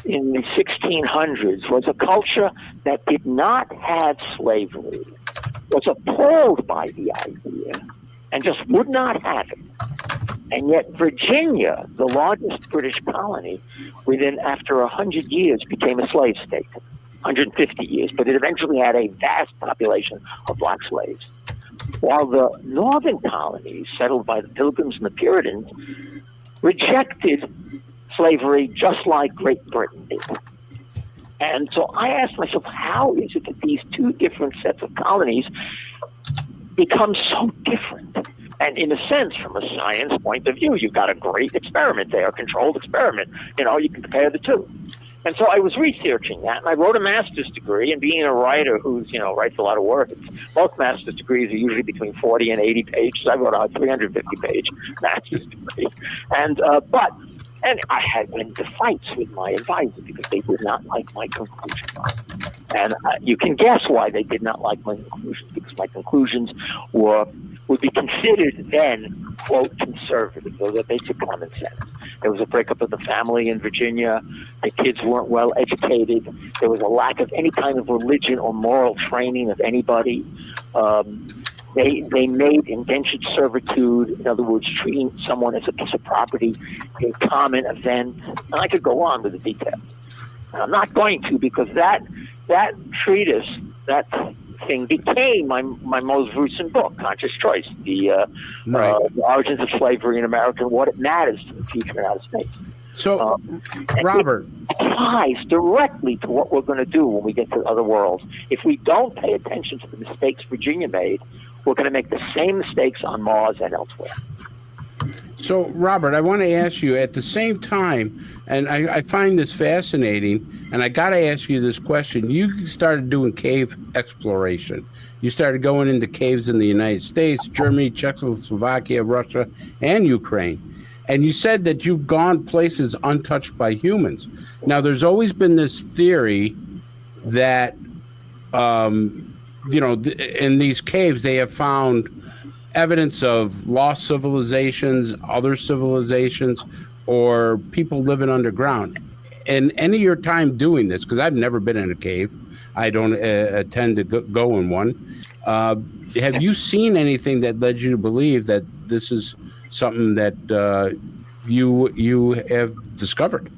the 1600s was a culture that did not have slavery, was appalled by the idea, and just would not have it. And yet Virginia, the largest British colony, after 100 years became a slave state. 150 years, but it eventually had a vast population of black slaves. While the northern colonies, settled by the Pilgrims and the Puritans, rejected slavery just like Great Britain did. And so I asked myself, how is it that these two different sets of colonies become so different? And in a sense, from a science point of view, you've got a great experiment there, a controlled experiment. You can compare the two. And so I was researching that, and I wrote a master's degree. And being a writer who's, writes a lot of work, most master's degrees are usually between 40 and 80 pages. I wrote a 350-page master's degree. And And I had went to fights with my advisor because they did not like my conclusions. And you can guess why they did not like my conclusions, because my conclusions would be considered then, quote, conservative. Those are basic common sense. There was a breakup of the family in Virginia. The kids weren't well educated. There was a lack of any kind of religion or moral training of anybody. They made indentured servitude, in other words, treating someone as a piece of property, a common event. And I could go on with the details. And I'm not going to, because that treatise, that thing became my most recent book, Conscious Choice, the origins of slavery in America and what it matters to the future of the United States. So, Robert, it ties directly to what we're going to do when we get to other worlds. If we don't pay attention to the mistakes Virginia made, we're going to make the same mistakes on Mars and elsewhere. So, Robert, I want to ask you at the same time, and I find this fascinating, and I got to ask you this question. You started doing cave exploration. You started going into caves in the United States, Germany, Czechoslovakia, Russia, and Ukraine. And you said that you've gone places untouched by humans. Now, there's always been this theory that, in these caves, they have found evidence of lost civilizations, other civilizations, or people living underground. In any of your time doing this, because I've never been in a cave, I don't tend to go in one. Have you seen anything that led you to believe that this is something that you have discovered?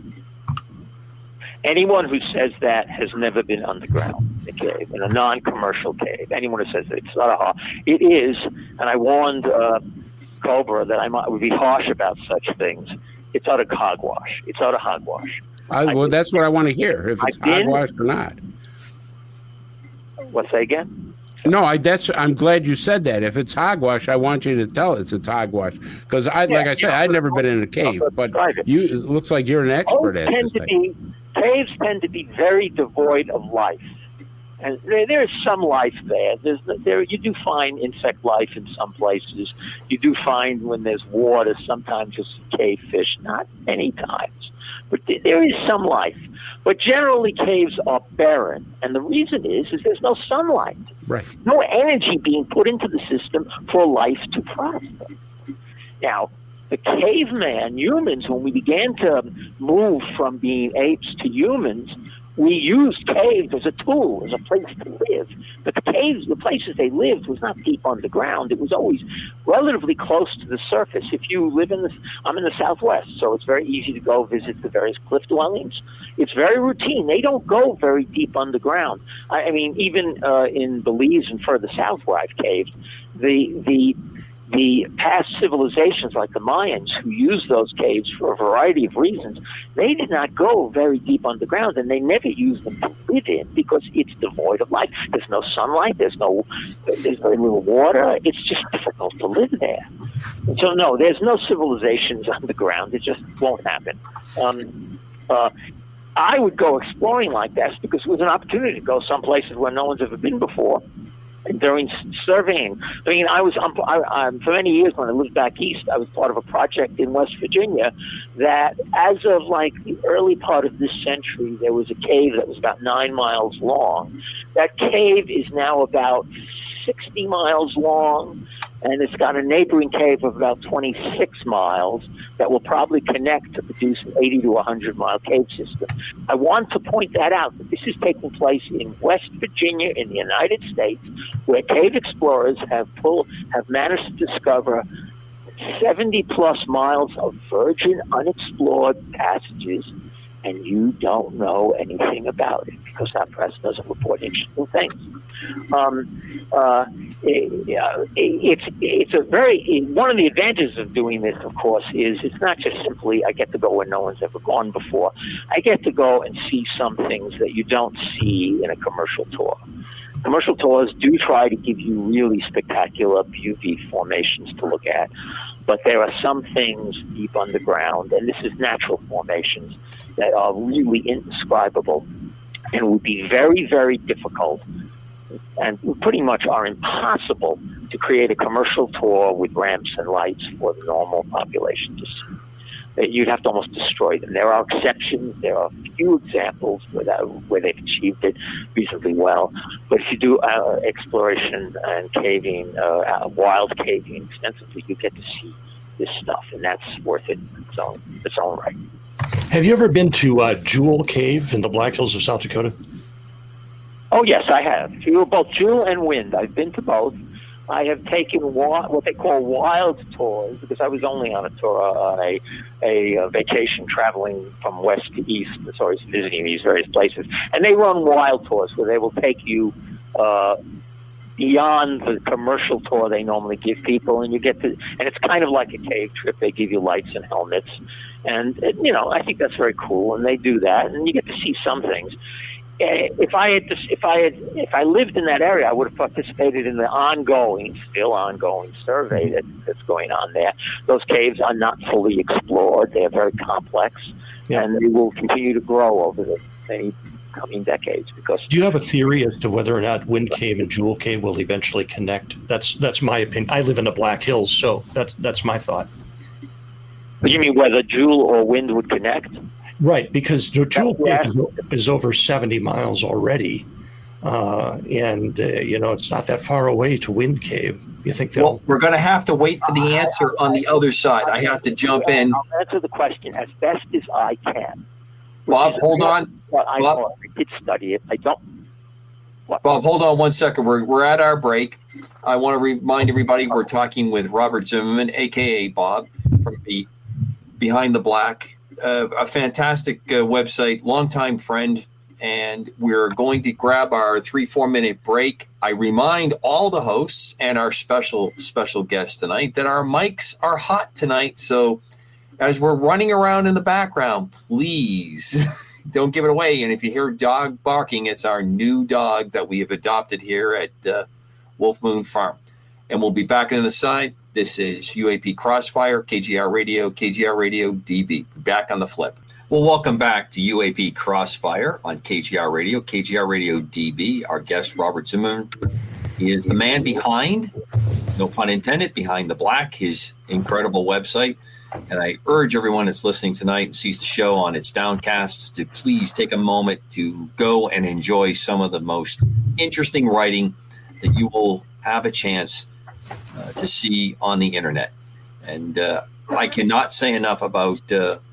Anyone who says that has never been underground in a cave, in a non-commercial cave. Anyone who says that, it's not it is, and I warned Cobra that I would be harsh about such things. It's utter hogwash. It's utter hogwash. That's what I want to hear, if it's hogwash or not. What, say again? No, I'm glad you said that. If it's hogwash, I want you to tell us it's hogwash. Because like I said, I've never been in a cave, but it looks like you're an expert at this thing. Caves tend to be very devoid of life. And there is some life there. You do find insect life in some places. You do find, when there's water, sometimes you'll see cave fish. Not many times. But there is some life. But generally, caves are barren. And the reason is there's no sunlight. Right. No energy being put into the system for life to prosper. Now, the caveman, humans, when we began to move from being apes to humans, we used caves as a tool, as a place to live. But the places they lived was not deep underground. It was always relatively close to the surface. If you live I'm in the Southwest, so it's very easy to go visit the various cliff dwellings. It's very routine. They don't go very deep underground. I mean, even in Belize and further south where I've caved, the past civilizations like the Mayans, who used those caves for a variety of reasons, they did not go very deep underground, and they never used them to live in because it's devoid of life. There's no sunlight. There's very little water. It's just difficult to live there. And so, no, there's no civilizations underground. It just won't happen. I would go exploring like that because it was an opportunity to go some places where no one's ever been before. During surveying, I mean, I for many years when I lived back east, I was part of a project in West Virginia that, as of like the early part of this century, there was a cave that was about 9 miles long. That cave is now about 60 miles long, and it's got a neighboring cave of about 26 miles that will probably connect to produce an 80 to 100 mile cave system. I want to point that out, that this is taking place in West Virginia in the United States, where cave explorers have managed to discover 70 plus miles of virgin unexplored passages, and you don't know anything about it because our press doesn't report interesting things. It's a very, one of the advantages of doing this, of course, is it's not just simply I get to go where no one's ever gone before. I get to go and see some things that you don't see in a commercial tour. Commercial tours do try to give you really spectacular beauty formations to look at, but there are some things deep underground, and this is natural formations, that are really indescribable and would be very, very difficult and pretty much are impossible to create a commercial tour with ramps and lights for the normal population to see. you'd have to almost destroy them. There are exceptions. There are a few examples where they've achieved it reasonably well. But if you do exploration and caving, wild caving extensively, you get to see this stuff, and that's worth it in its own right. Have you ever been to Jewel Cave in the Black Hills of South Dakota? Oh, yes, I have. Both Jewel and Wind. I've been to both. I have taken what they call wild tours, because I was only on a tour, on a vacation traveling from west to east, so I was visiting these various places. And they run wild tours where they will take you beyond the commercial tour they normally give people, and you get to, and it's kind of like a cave trip. They give you lights and helmets, and I think that's very cool, and they do that, and you get to see some things. If I lived in that area, I would have participated in the still ongoing survey that's going on there. Those caves are not fully explored; they are very complex, and they will continue to grow over the many coming decades. Because do you have a theory as to whether or not Wind Cave and Jewel Cave will eventually connect? That's my opinion. I live in the Black Hills, so that's my thought. You mean whether Jewel or Wind would connect? Right, because Jewel Cave is over 70 miles already, and it's not that far away to Wind Cave. You think they'll? Well, we're going to have to wait for the answer on the other side. I have to jump in. I'll answer the question as best as I can. Bob, hold on. I did study it. I don't. What? Bob, hold on 1 second. We're at our break. I want to remind everybody we're talking with Robert Zimmerman, a.k.a. Bob, from the Behind the Black. A fantastic website, longtime friend, and we're going to grab our 3-4 minute break. I remind all the hosts and our special guest tonight that our mics are hot tonight. So as we're running around in the background, please don't give it away. And if you hear dog barking, it's our new dog that we have adopted here at Wolf Moon Farm. And we'll be back on the side. This is UAP Crossfire, KGR Radio DB. Back on the flip. Well, welcome back to UAP Crossfire on KGR Radio DB. Our guest, Robert Zimmerman, he is the man behind, no pun intended, Behind the Black, his incredible website. And I urge everyone that's listening tonight and sees the show on its downcasts to please take a moment to go and enjoy some of the most interesting writing that you will have a chance to see on the internet. And I cannot say enough about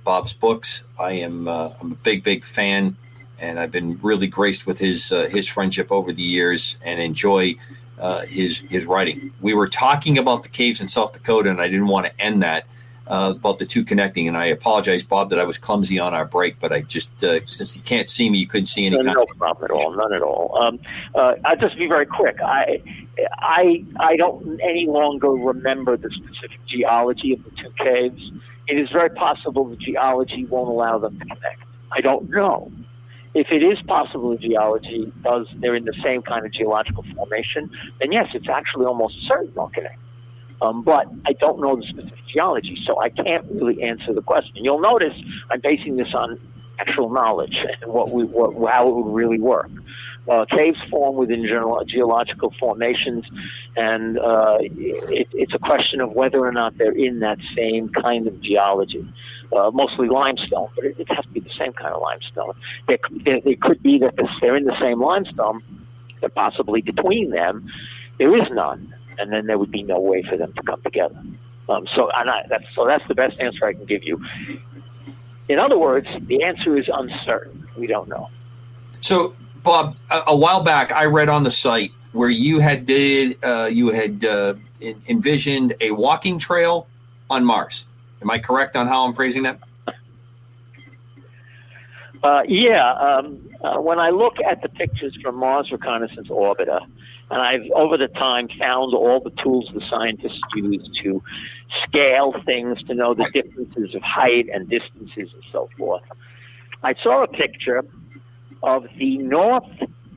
Bob's books. I'm a big fan, and I've been really graced with his friendship over the years and enjoy his writing. We were talking about the caves in South Dakota, and I didn't want to end that about the two connecting. And I apologize, Bob, that I was clumsy on our break, but I just since you can't see me, you couldn't see any. No problem at all. None at all. I'll just be very quick. I don't any longer remember the specific geology of the two caves. It is very possible the geology won't allow them to connect. I don't know. If it is possible the geology they're in the same kind of geological formation, then yes, it's actually almost certain they'll connect. But I don't know the specific geology, so I can't really answer the question. You'll notice I'm basing this on actual knowledge and how it would really work. Caves form within geological formations, and it's a question of whether or not they're in that same kind of geology. Mostly limestone, but it has to be the same kind of limestone. It could be that they're in the same limestone, but possibly between them there is none, and then there would be no way for them to come together. So that's the best answer I can give you. In other words, the answer is uncertain. We don't know. So, Bob, a while back, I read on the site where you had envisioned a walking trail on Mars. Am I correct on how I'm phrasing that? When I look at the pictures from Mars Reconnaissance Orbiter, and I've over the time found all the tools the scientists use to scale things, to know the differences of height and distances and so forth, I saw a picture of the north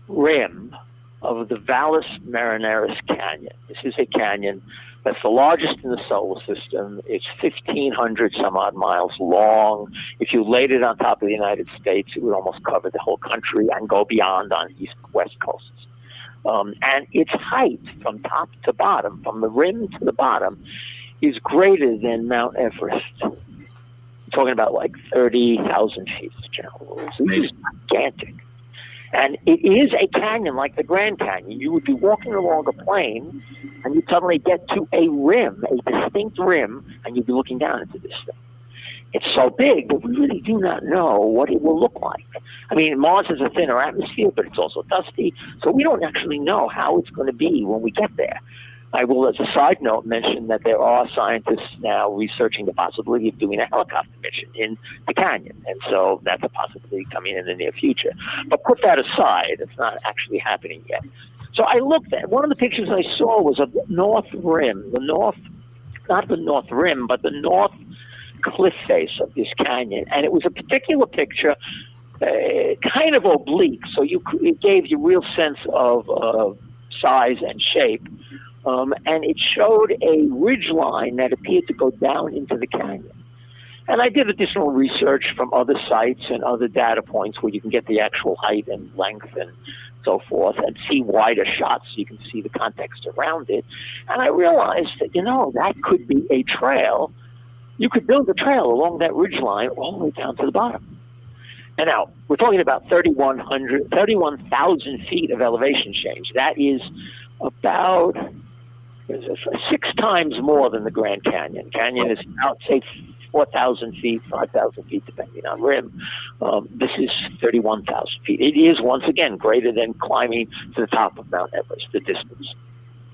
rim of the Valles Marineris Canyon. This is a canyon that's the largest in the solar system. It's 1,500 some odd miles long. If you laid it on top of the United States, it would almost cover the whole country and go beyond on east and west coasts. And its height from top to bottom, from the rim to the bottom, is greater than Mount Everest. We're talking about like 30,000 feet as a general rule. So this is gigantic. And it is a canyon like the Grand Canyon. You would be walking along a plain, and you'd suddenly get to a rim, a distinct rim, and you'd be looking down into this thing. It's so big, but we really do not know what it will look like. I mean, Mars has a thinner atmosphere, but it's also dusty, so we don't actually know how it's going to be when we get there. I will, as a side note, mention that there are scientists now researching the possibility of doing a helicopter mission in the canyon, and so that's a possibility coming in the near future. But put that aside, it's not actually happening yet. So I looked at, one of the pictures I saw was of the north rim, not the north rim, but the north cliff face of this canyon, and it was a particular picture, kind of oblique, so it gave you real sense of size and shape. And it showed a ridge line that appeared to go down into the canyon. And I did additional research from other sites and other data points where you can get the actual height and length and so forth and see wider shots so you can see the context around it. And I realized that, that could be a trail. You could build a trail along that ridge line all the way down to the bottom. And now, we're talking about 31,000 feet of elevation change. That is about 6 times more than the Grand Canyon. Canyon is about, say, 4,000 feet, 5,000 feet, depending on rim. This is 31,000 feet. It is, once again, greater than climbing to the top of Mount Everest, the distance.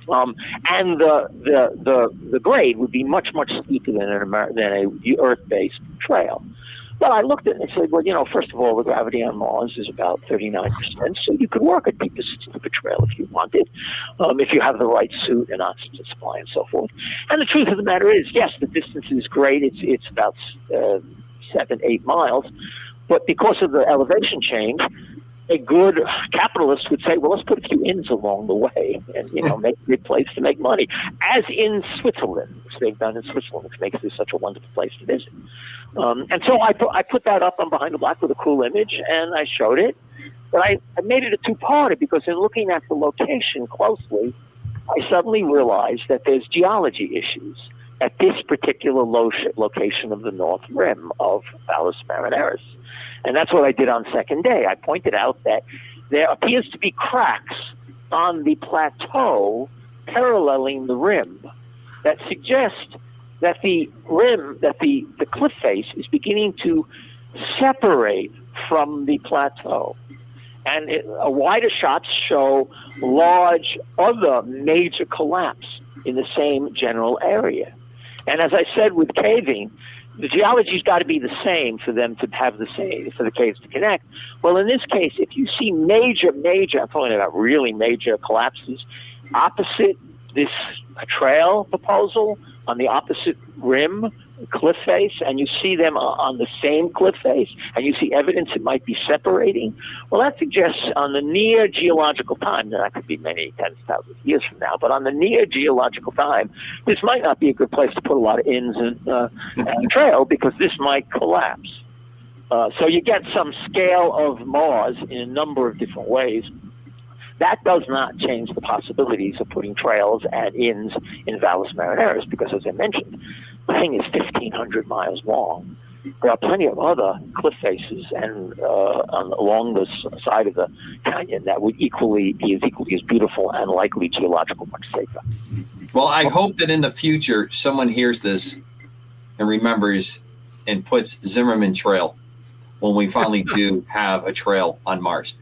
And the grade would be much, much steeper than a Earth-based trail. Well, I looked at it and said, well, first of all, the gravity on Mars is about 39%, so you could work a deepest trail if you wanted, if you have the right suit and oxygen supply and so forth. And the truth of the matter is, yes, the distance is great. It's about 7-8 miles, but because of the elevation change, a good capitalist would say, well, let's put a few inns along the way and, make a good place to make money, as in Switzerland, which they've done in Switzerland, which makes this such a wonderful place to visit. And so I put that up on Behind the Black with a cool image, and I showed it. But I made it a two-parter because in looking at the location closely, I suddenly realized that there's geology issues at this particular location of the north rim of Valles Marineris. And that's what I did on second day. I pointed out that there appears to be cracks on the plateau paralleling the rim that suggest that the rim, that the cliff face is beginning to separate from the plateau. And wider shots show large other major collapse in the same general area. And as I said with caving, the geology's got to be the same for them to have the same, for the caves to connect. Well, in this case, if you see major, I'm talking about really major collapses, opposite this trail proposal, on the opposite rim, cliff face, and you see them on the same cliff face, and you see evidence it might be separating, well, that suggests on the near geological time, that could be many tens of thousands of years from now, but on the near geological time, this might not be a good place to put a lot of inns and trail, because this might collapse. So you get some scale of Mars in a number of different ways. That does not change the possibilities of putting trails and inns in Valles Marineris, because, as I mentioned, the thing is 1,500 miles long. There are plenty of other cliff faces and along the side of the canyon that would be equally as beautiful and likely geological much safer. Well, I hope that in the future someone hears this and remembers and puts Zimmerman Trail when we finally do have a trail on Mars.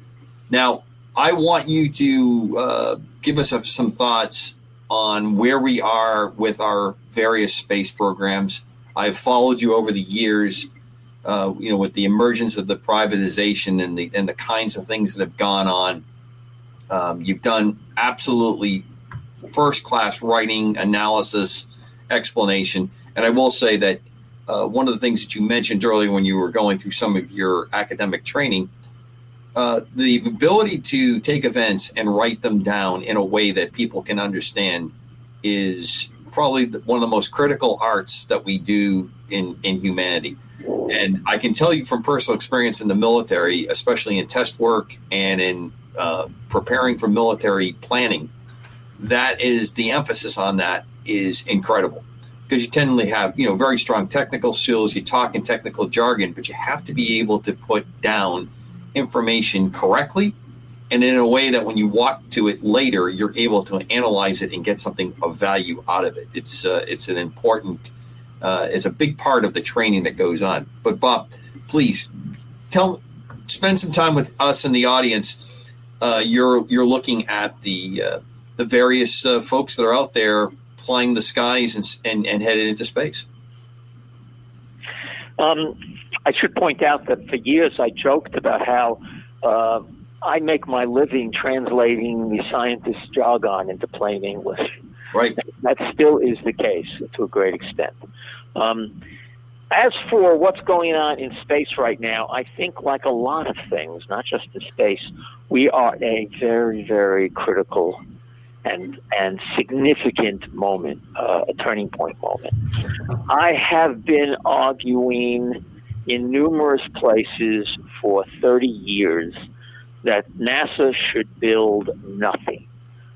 Now, I want you to give us some thoughts on where we are with our various space programs. I've followed you over the years, with the emergence of the privatization and the kinds of things that have gone on. You've done absolutely first-class writing, analysis, explanation. And I will say that one of the things that you mentioned earlier when you were going through some of your academic training, the ability to take events and write them down in a way that people can understand is probably one of the most critical arts that we do in humanity. And I can tell you from personal experience in the military, especially in test work and in preparing for military planning, that is the emphasis on that is incredible. because you tend to have, very strong technical skills. You talk in technical jargon, but you have to be able to put down information correctly and in a way that when you walk to it later, you're able to analyze it and get something of value out of it. It's an important, it's a big part of the training that goes on. But Bob, please spend some time with us and the audience. You're looking at the various folks that are out there flying the skies and headed into space. I should point out that for years I joked about how I make my living translating the scientist's jargon into plain English. Right. That still is the case to a great extent. As for what's going on in space right now, I think like a lot of things, not just in space, we are at a very, very critical and significant moment, a turning point moment. I have been arguing in numerous places for 30 years that NASA should build nothing.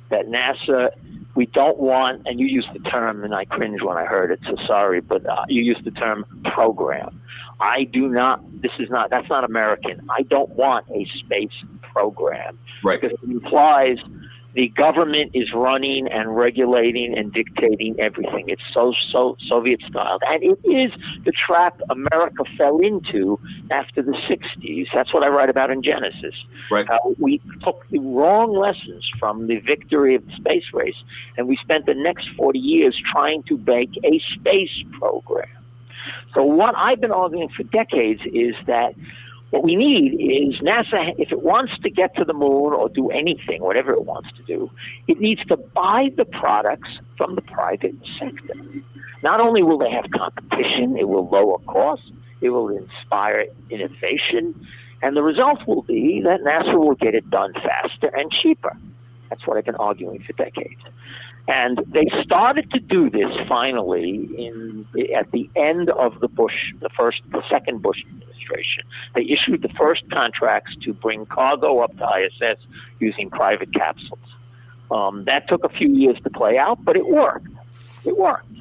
That NASA, we don't want, and you used the term, and I cringe when I heard it, so sorry, but you used the term program. I do not, that's not American. I don't want a space program. Right. Because it implies the government is running and regulating and dictating everything. It's so Soviet style. And it is the trap America fell into after the 60s. That's what I write about in Genesis. Right. We took the wrong lessons from the victory of the space race, and we spent the next 40 years trying to make a space program. So what I've been arguing for decades is that what we need is NASA, if it wants to get to the moon or do anything, whatever it wants to do, it needs to buy the products from the private sector. Not only will they have competition, it will lower costs, it will inspire innovation, and the result will be that NASA will get it done faster and cheaper. That's what I've been arguing for decades. And they started to do this finally at the end of the second Bush administration. They issued the first contracts to bring cargo up to ISS using private capsules. That took a few years to play out, but it worked. It worked.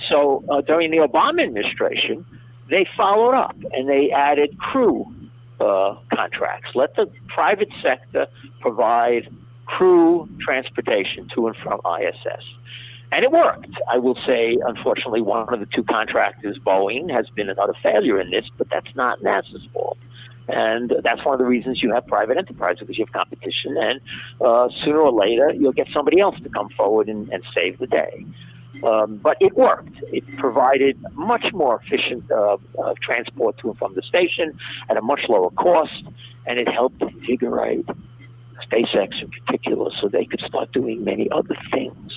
So during the Obama administration, they followed up and they added crew contracts. Let the private sector provide crew transportation to and from ISS. And it worked. I will say, unfortunately, one of the two contractors, Boeing, has been another failure in this, but that's not NASA's fault. And that's one of the reasons you have private enterprise, because you have competition, and sooner or later you'll get somebody else to come forward and save the day. But it worked. It provided much more efficient transport to and from the station at a much lower cost, and it helped invigorate SpaceX in particular, so they could start doing many other things.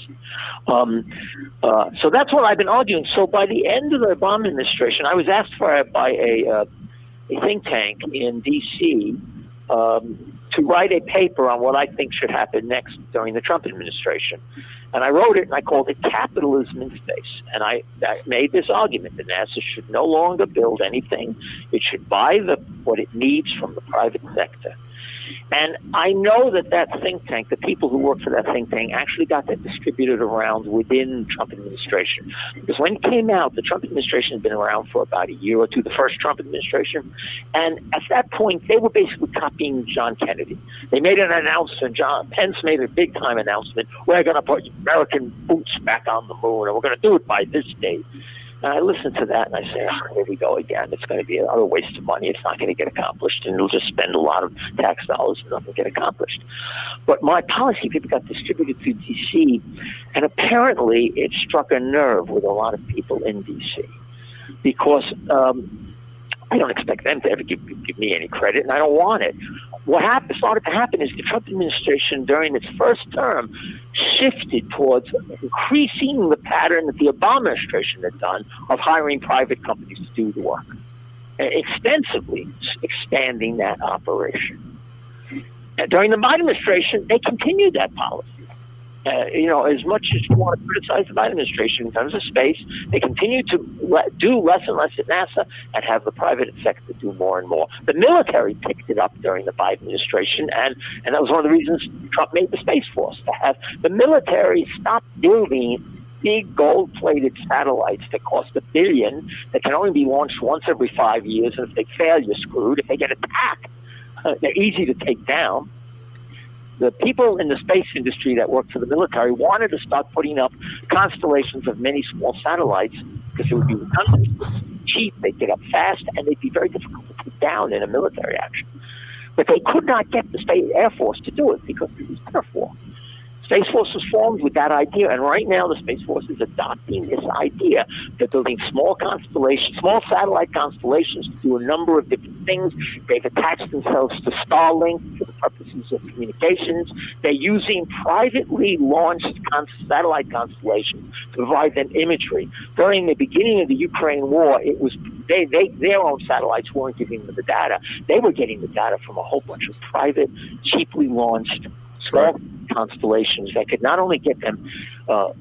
So that's what I've been arguing. So by the end of the Obama administration, I was asked by a think tank in D.C. To write a paper on what I think should happen next during the Trump administration. And I wrote it, and I called it Capitalism in Space. And I made this argument that NASA should no longer build anything. It should buy what it needs from the private sector. And I know that think tank, the people who work for that think tank, actually got that distributed around within the Trump administration. Because when it came out, the Trump administration had been around for about a year or two, the first Trump administration. And at that point, they were basically copying John Kennedy. They made an announcement. Pence made a big-time announcement. We're going to put American boots back on the moon, and we're going to do it by this date. And I listen to that and I say, here we go again. It's going to be another waste of money. It's not going to get accomplished, and it'll just spend a lot of tax dollars and nothing get accomplished. But my policy paper got distributed through D.C., and apparently it struck a nerve with a lot of people in D.C. because I don't expect them to ever give me any credit, and I don't want it. What started to happen is the Trump administration during its first term shifted towards increasing the pattern that the Obama administration had done of hiring private companies to do the work, extensively expanding that operation. And during the Biden administration, they continued that policy. As much as you want to criticize the Biden administration in terms of space, they continue to do less and less at NASA and have the private sector do more and more. The military picked it up during the Biden administration, and that was one of the reasons Trump made the Space Force, to have the military stop building big gold-plated satellites that cost $1 billion that can only be launched once every 5 years, and if they fail, you're screwed. If they get attacked, they're easy to take down. The people in the space industry that work for the military wanted to start putting up constellations of many small satellites because it would be redundant, cheap, they'd get up fast, and they'd be very difficult to put down in a military action. But they could not get the Air Force to do it because it was therefore. Space Force was formed with that idea, and right now the Space Force is adopting this idea. They're building small constellations, small satellite constellations to do a number of different things. They've attached themselves to Starlink for the purposes of communications. They're using privately launched satellite constellations to provide them imagery. During the beginning of the Ukraine war, it was their own satellites weren't giving them the data. They were getting the data from a whole bunch of private, cheaply launched small constellations that could not only get them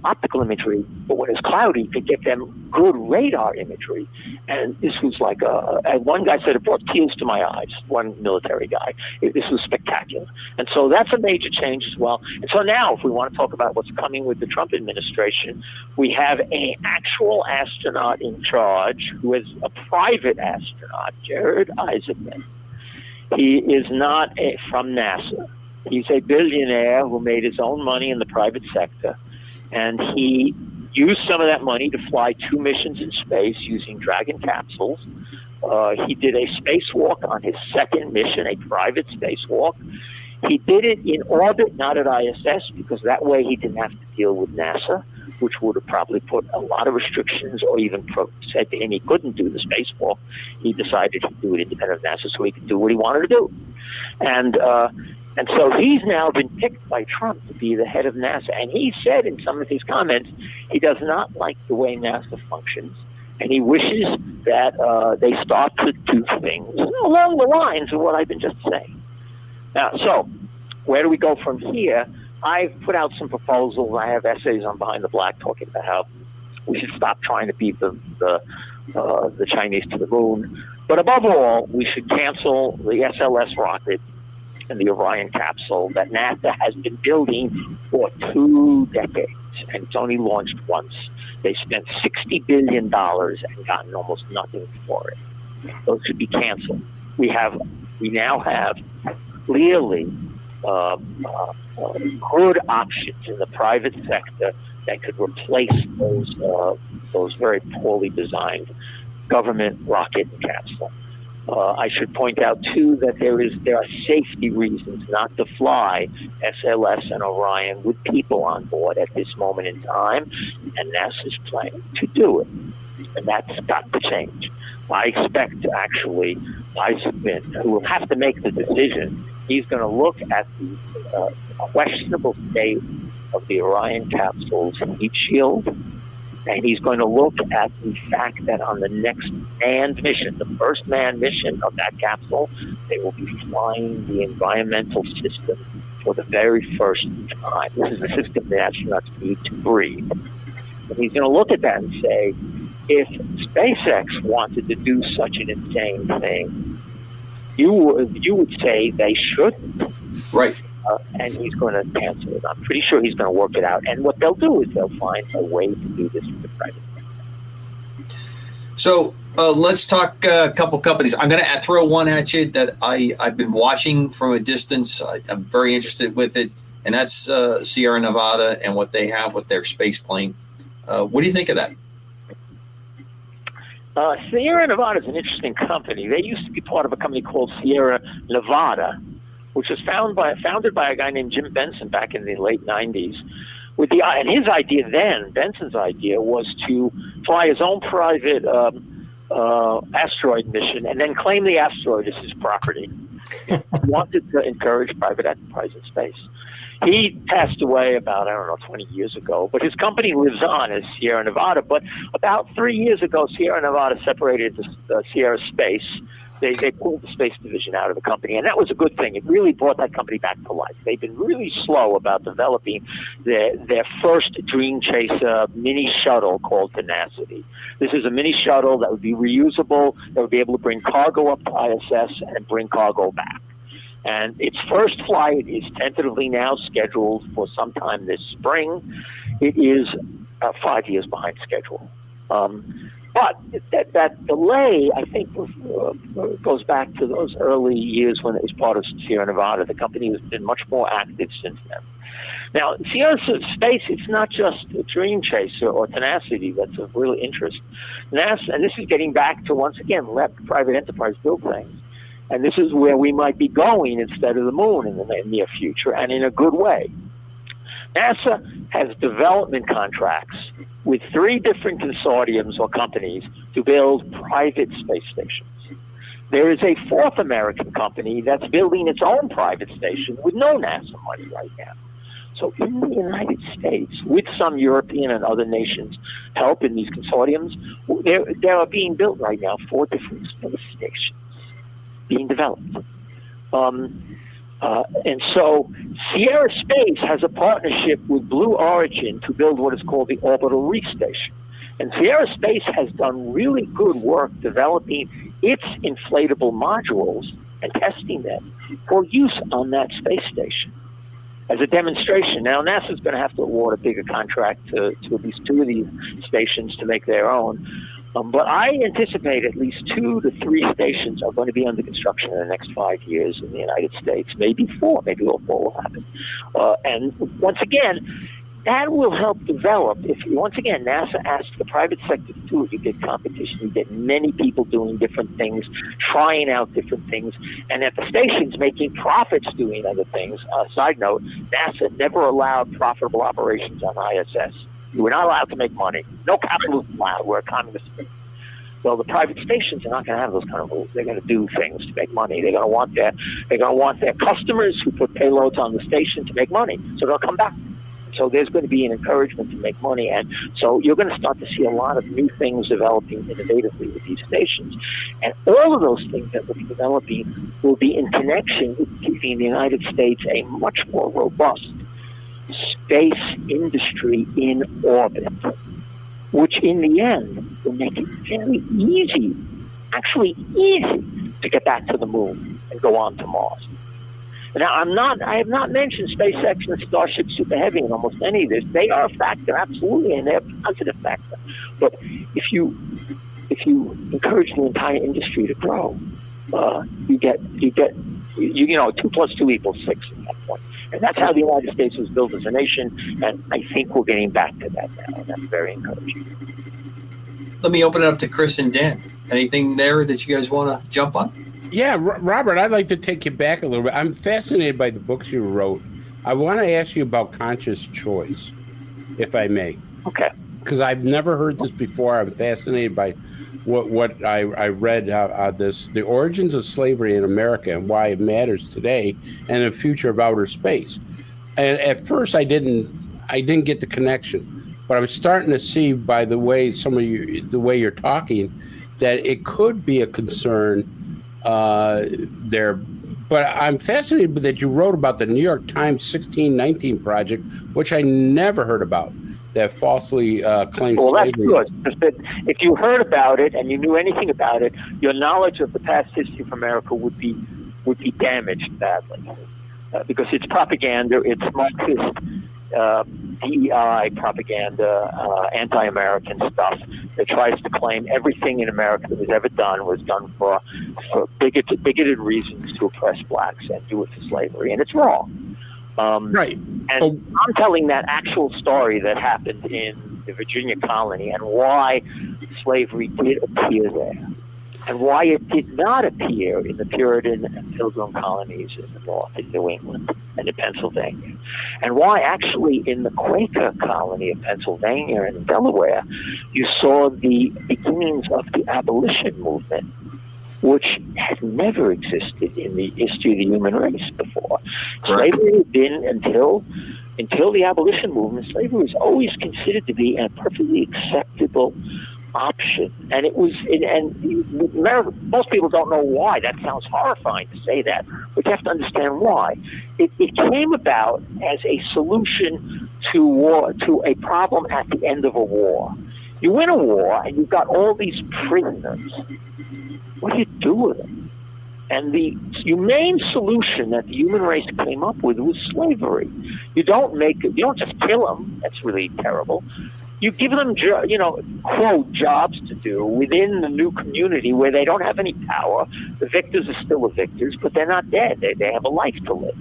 optical imagery, but when it's cloudy, could get them good radar imagery. And this was like and one guy said, it brought tears to my eyes, one military guy. This was spectacular. And so that's a major change as well. And so now, if we want to talk about what's coming with the Trump administration, we have an actual astronaut in charge who is a private astronaut, Jared Isaacman. He is not from NASA. He's a billionaire who made his own money in the private sector, and he used some of that money to fly 2 missions in space using Dragon capsules. He did a spacewalk on his second mission, a private spacewalk. He did it in orbit, not at ISS, because that way he didn't have to deal with NASA, which would have probably put a lot of restrictions or even said to him he couldn't do the spacewalk. He decided he'd do it independent of NASA so he could do what he wanted to do. And so he's now been picked by Trump to be the head of NASA. And he said in some of his comments, he does not like the way NASA functions. And he wishes that they start to do things along the lines of what I've been just saying. Now, so where do we go from here? I've put out some proposals. I have essays on Behind the Black talking about how we should stop trying to beat the Chinese to the moon. But above all, we should cancel the SLS rocket and the Orion capsule that NASA has been building for 2 decades, and it's only launched once. They spent $60 billion and gotten almost nothing for it. Those should be canceled. We now have clearly good options in the private sector that could replace those very poorly designed government rocket and capsule. I should point out, too, that there are safety reasons not to fly SLS and Orion with people on board at this moment in time, and NASA's planning to do it. And that's got to change. I expect, actually, Isaacman, who will have to make the decision, he's going to look at the questionable state of the Orion capsule's heat shield, and he's going to look at the fact that on the next manned mission, the first manned mission of that capsule, they will be flying the environmental system for the very first time. This is the system the astronauts need to breathe. And he's going to look at that and say, if SpaceX wanted to do such an insane thing, you would say they shouldn't. Right. And he's going to cancel it. I'm pretty sure he's going to work it out. And what they'll do is they'll find a way to do this with the private sector. So let's talk a couple companies. I'm going to throw one at you that I've been watching from a distance. I'm very interested with it, and that's Sierra Nevada and what they have with their space plane. What do you think of that? Sierra Nevada is an interesting company. They used to be part of a company called Sierra Nevada, which was founded by a guy named Jim Benson back in the late 90s. And his idea then, Benson's idea, was to fly his own private asteroid mission and then claim the asteroid as his property. He wanted to encourage private enterprise in space. He passed away about, 20 years ago, but his company lives on as Sierra Nevada. But about 3 years ago, Sierra Nevada separated the Sierra Space. They pulled the space division out of the company, and that was a good thing. It really brought that company back to life. They've been really slow about developing their first Dream Chaser mini shuttle called Tenacity. This is a mini shuttle that would be reusable, that would be able to bring cargo up to ISS and bring cargo back. And its first flight is tentatively now scheduled for sometime this spring. It is 5 years behind schedule. But that delay, I think, goes back to those early years when it was part of Sierra Nevada. The company has been much more active since then. Now, Sierra Space, it's not just a dream chaser or tenacity that's of real interest. NASA, and this is getting back to, once again, let private enterprise build things. And this is where we might be going instead of the moon in the near future, and in a good way. NASA has development contracts with 3 different consortiums or companies to build private space stations. There is a 4th American company that's building its own private station with no NASA money right now. So in the United States, with some European and other nations' help in these consortiums, there are being built right now 4 different space stations being developed. And so Sierra Space has a partnership with Blue Origin to build what is called the Orbital Reef Station. And Sierra Space has done really good work developing its inflatable modules and testing them for use on that space station as a demonstration. Now, NASA's going to have to award a bigger contract to at least 2 of these stations to make their own. But I anticipate at least 2 to 3 stations are going to be under construction in the next 5 years in the United States. Maybe 4. Maybe all 4 will happen. And once again, that will help develop. Once again, NASA asks the private sector to do it. You get competition. You get many people doing different things, trying out different things, and at the stations making profits doing other things. Side note, NASA never allowed profitable operations on ISS. You were not allowed to make money. No capitalism allowed. We're a communist state. Well, the private stations are not going to have those kind of rules. They're going to do things to make money. They're going to want their customers who put payloads on the station to make money. So they'll come back. So there's going to be an encouragement to make money. And so you're going to start to see a lot of new things developing innovatively with these stations. And all of those things that will be developing will be in connection with keeping the United States a much more robust space industry in orbit, which in the end will make it very easy, actually easy, to get back to the moon and go on to Mars. Now, I have not mentioned SpaceX and Starship Super Heavy in almost any of this. They are a factor, absolutely, and they're a positive factor. But if you encourage the entire industry to grow, you know, 2 + 2 = 6 at that point. And that's how the United States was built as a nation, and I think we're getting back to that now, and that's very encouraging. Let me open it up to Chris and Dan. Anything there that you guys want to jump on? Yeah, Robert, I'd like to take you back a little bit. I'm fascinated by the books you wrote. I want to ask you about conscious choice, if I may. Okay. Because I've never heard this before. I'm fascinated by what I read this, the origins of slavery in America and why it matters today and the future of outer space. And at first I didn't get the connection, but I'm starting to see by the way the way you're talking that it could be a concern there. But I'm fascinated that you wrote about the New York Times 1619 project, which I never heard about. That falsely claimed well, slavery. That's good. If you heard about it and you knew anything about it, your knowledge of the past history of America would be damaged badly because it's propaganda. It's Marxist DEI propaganda, anti-American stuff that tries to claim everything in America that was ever done was done for bigoted reasons to oppress blacks and do it for slavery, and it's wrong. Right. And I'm telling that actual story that happened in the Virginia colony and why slavery did appear there and why it did not appear in the Puritan and Pilgrim colonies in the North, in New England and in Pennsylvania, and why actually in the Quaker colony of Pennsylvania and Delaware you saw the beginnings of the abolition movement, which had never existed in the history of the human race before. Correct. Slavery had been, until the abolition movement, slavery was always considered to be a perfectly acceptable option. And it was, and most people don't know why. That sounds horrifying to say that, but you have to understand why. It came about as a solution to war, to a problem at the end of a war. You win a war and you've got all these prisoners. What do you do with them? And the humane solution that the human race came up with was slavery. You don't just kill them. That's really terrible. You give them, quote, jobs to do within the new community where they don't have any power. The victors are still the victors, but they're not dead. They have a life to live.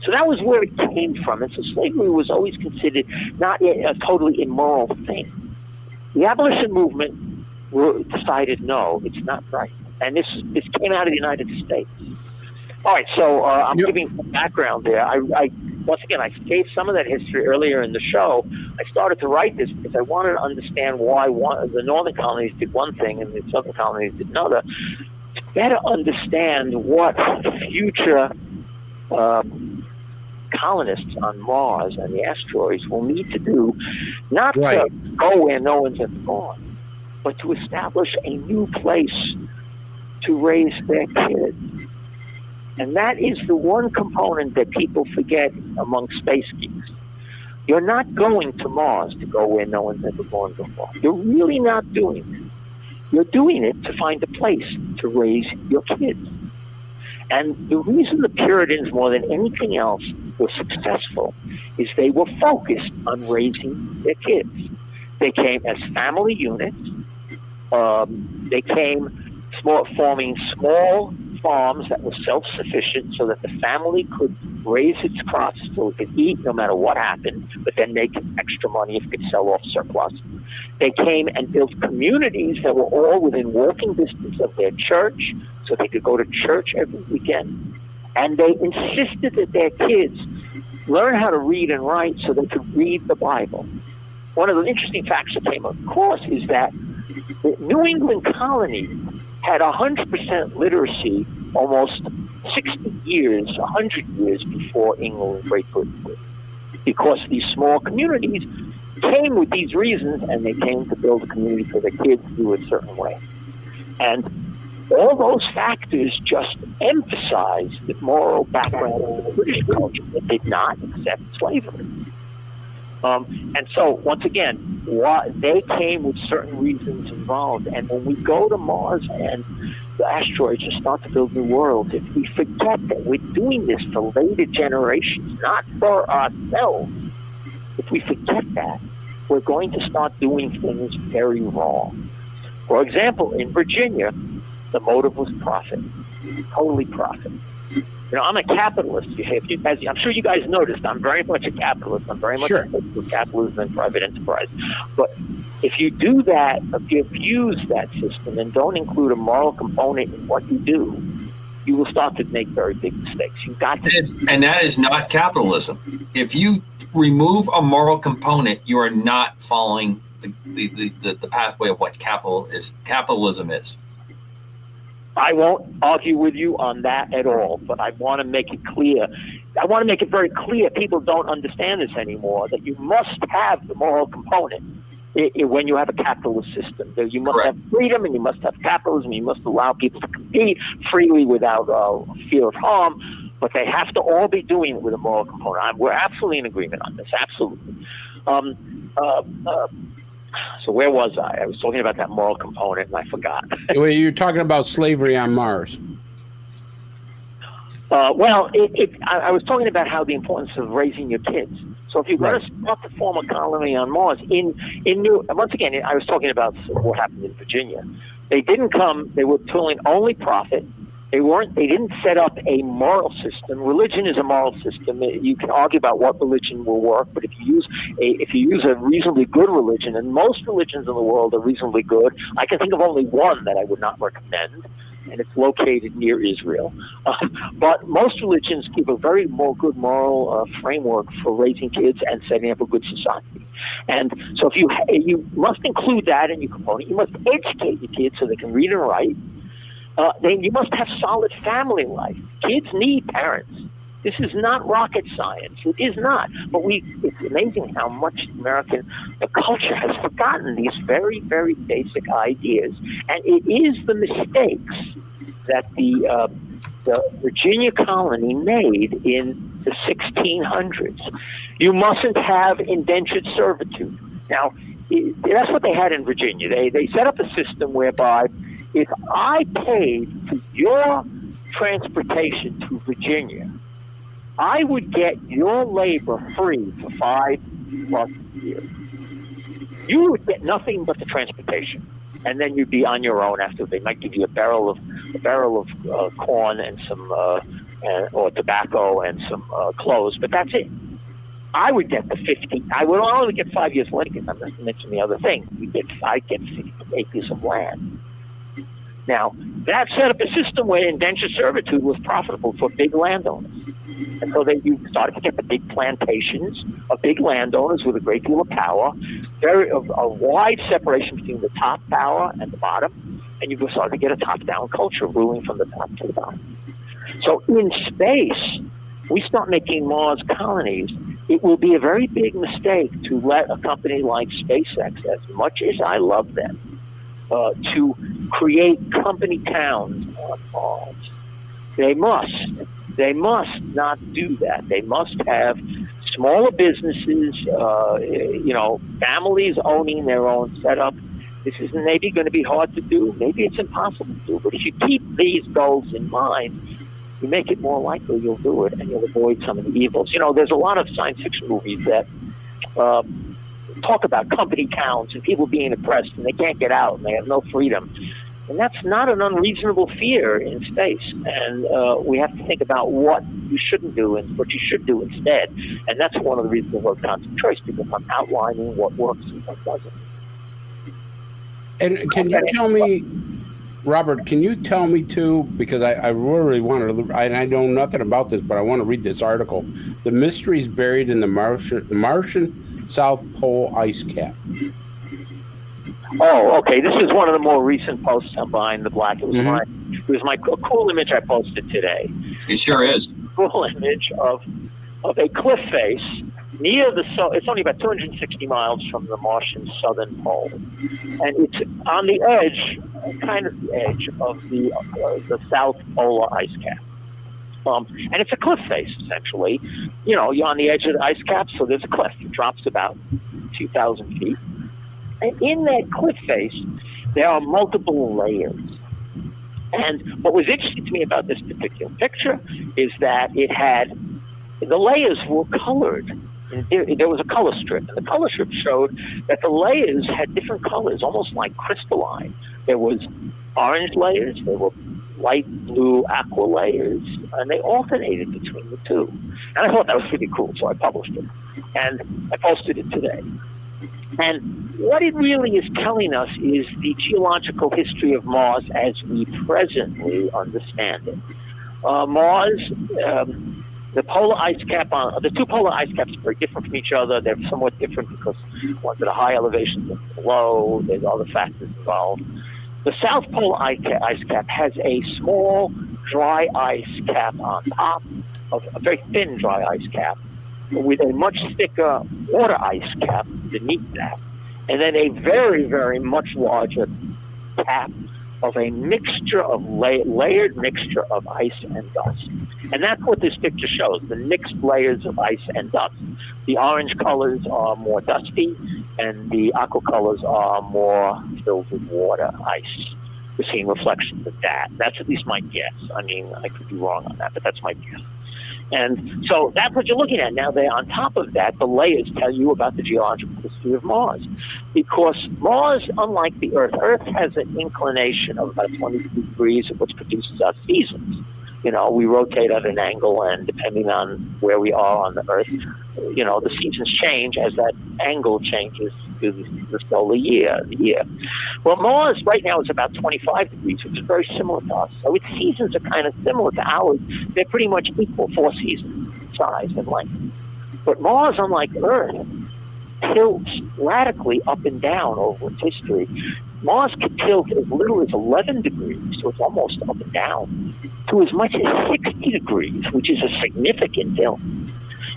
So that was where it came from. And so slavery was always considered not a totally immoral thing. The abolition movement decided, no, it's not right. And this came out of the United States. All right, so I'm giving some background there. Once again, I gave some of that history earlier in the show. I started to write this because I wanted to understand why the northern colonies did one thing and the southern colonies did another, to better understand what future colonists on Mars and the asteroids will need to do, not to go where no one's ever gone, but to establish a new place to raise their kids. And that is the one component that people forget among space geeks. You're not going to Mars to go where no one's ever gone before. You're really not doing it. You're doing it to find a place to raise your kids. And the reason the Puritans, more than anything else, were successful is they were focused on raising their kids. They came as family units. They came forming small farms that were self-sufficient so that the family could raise its crops so it could eat no matter what happened, but then make extra money if it could sell off surplus. They came and built communities that were all within walking distance of their church so they could go to church every weekend. And they insisted that their kids learn how to read and write so they could read the Bible. One of the interesting facts that came across is that the New England colony had 100% literacy almost 60 years, 100 years before England and Great Britain did. Because these small communities came with these reasons, and they came to build a community for their kids to do it a certain way. And all those factors just emphasize the moral background of the British culture that did not accept slavery. And so, once again, they came with certain reasons involved. And when we go to Mars and the asteroids and start to build new worlds, if we forget that we're doing this for later generations, not for ourselves, if we forget that, we're going to start doing things very wrong. For example, in Virginia, the motive was profit, totally profit. You know, I'm a capitalist. I'm sure you guys noticed, I'm very much a capitalist. I'm very much for capitalism and private enterprise. But if you do that, if you abuse that system and don't include a moral component in what you do, you will start to make very big mistakes. You've got to, and that is not capitalism. If you remove a moral component, you are not following the pathway of what capitalism is. I won't argue with you on that at all, but I want to make it clear. I want to make it very clear. People don't understand this anymore, that you must have the moral component when you have a capitalist system. You must have freedom, and you must have capitalism. You must allow people to compete freely without fear of harm, but they have to all be doing it with a moral component. We're absolutely in agreement on this, absolutely. So where was I? I was talking about that moral component, and I forgot. You're talking about slavery on Mars. I was talking about how the importance of raising your kids. So if you're going to start to form a colony on Mars, once again, I was talking about what happened in Virginia. They didn't come. They were pulling only profit. They didn't set up a moral system. Religion is a moral system. You can argue about what religion will work, but if you use a reasonably good religion, and most religions in the world are reasonably good, I can think of only one that I would not recommend, and it's located near Israel. But most religions give a very good moral framework for raising kids and setting up a good society. And so if you must include that in your component. You must educate your kids so they can read and write. Then you must have solid family life. Kids need parents. This is not rocket science. It is not. But it's amazing how much American culture has forgotten these very, very basic ideas. And it is the mistakes that the Virginia colony made in the 1600s. You mustn't have indentured servitude. Now, that's what they had in Virginia. They set up a system whereby if I paid for your transportation to Virginia, I would get your labor free for 5+ years. you would get nothing but the transportation, and then you'd be on your own after. They might give you a barrel of corn and some or tobacco and some clothes, but that's it. I would get the 50. I would only get 5 years Lincoln. I'm not mentioning the other thing. I'd get 50 acres of land. Now, that set up a system where indentured servitude was profitable for big landowners. And so you started to get the big plantations of big landowners with a great deal of power, a wide separation between the top power and the bottom, and you started to get a top-down culture ruling from the top to the bottom. So in space, we start making Mars colonies. It will be a very big mistake to let a company like SpaceX, as much as I love them, to create company towns on Mars. They must not do that. They must have smaller businesses, families owning their own setup. This is maybe going to be hard to do. Maybe it's impossible to do. But if you keep these goals in mind, you make it more likely you'll do it, and you'll avoid some of the evils. There's a lot of science fiction movies that talk about company towns and people being oppressed and they can't get out and they have no freedom. And that's not an unreasonable fear in space. And we have to think about what you shouldn't do and what you should do instead. And that's one of the reasons I work on choice, because I'm outlining what works and what doesn't. And can you tell me, Robert, can you tell me too, because I really want to, and I know nothing about this, but I want to read this article. The mysteries buried in the Martian South Pole ice cap. Oh, okay. This is one of the more recent posts on Behind the Black. It was my cool image I posted today. It sure is. Cool image of a cliff face near the sun. It's only about 260 miles from the Martian southern pole, and it's on the edge, kind of the edge of the South Polar ice cap. And it's a cliff face, essentially. You're on the edge of the ice cap, so there's a cliff. It drops about 2,000 feet. And in that cliff face, there are multiple layers. And what was interesting to me about this particular picture is that the layers were colored. There was a color strip, and the color strip showed that the layers had different colors, almost like crystalline. There was orange layers, there were light blue aqua layers, and they alternated between the two. And I thought that was pretty cool, so I published it. And I posted it today. And what it really is telling us is the geological history of Mars as we presently understand it. Mars, the polar ice cap, the two polar ice caps are very different from each other. They're somewhat different because one's at a high elevation than below. There's other factors involved. The South Polar ice cap has a small dry ice cap on top of a very thin dry ice cap, with a much thicker water ice cap beneath that, and then a very, very much larger cap of a mixture of layered mixture of ice and dust. And that's what this picture shows, the mixed layers of ice and dust. The orange colors are more dusty, and the aqua colors are more filled with water, ice. We're seeing reflections of that. That's at least my guess. I mean, I could be wrong on that, but that's my guess. And so that's what you're looking at. Now, on top of that, the layers tell you about the geological history of Mars. Because Mars, unlike the Earth has an inclination of about 22 degrees, which produces our seasons. We rotate at an angle, and depending on where we are on the Earth, the seasons change as that angle changes to the solar year. Well, Mars right now is about 25 degrees, which is very similar to us. So its seasons are kind of similar to ours. They're pretty much equal, 4 seasons, size and length. But Mars, unlike Earth, tilts radically up and down over its history. Mars could tilt as little as 11 degrees, so it's almost up and down, to as much as 60 degrees, which is a significant tilt.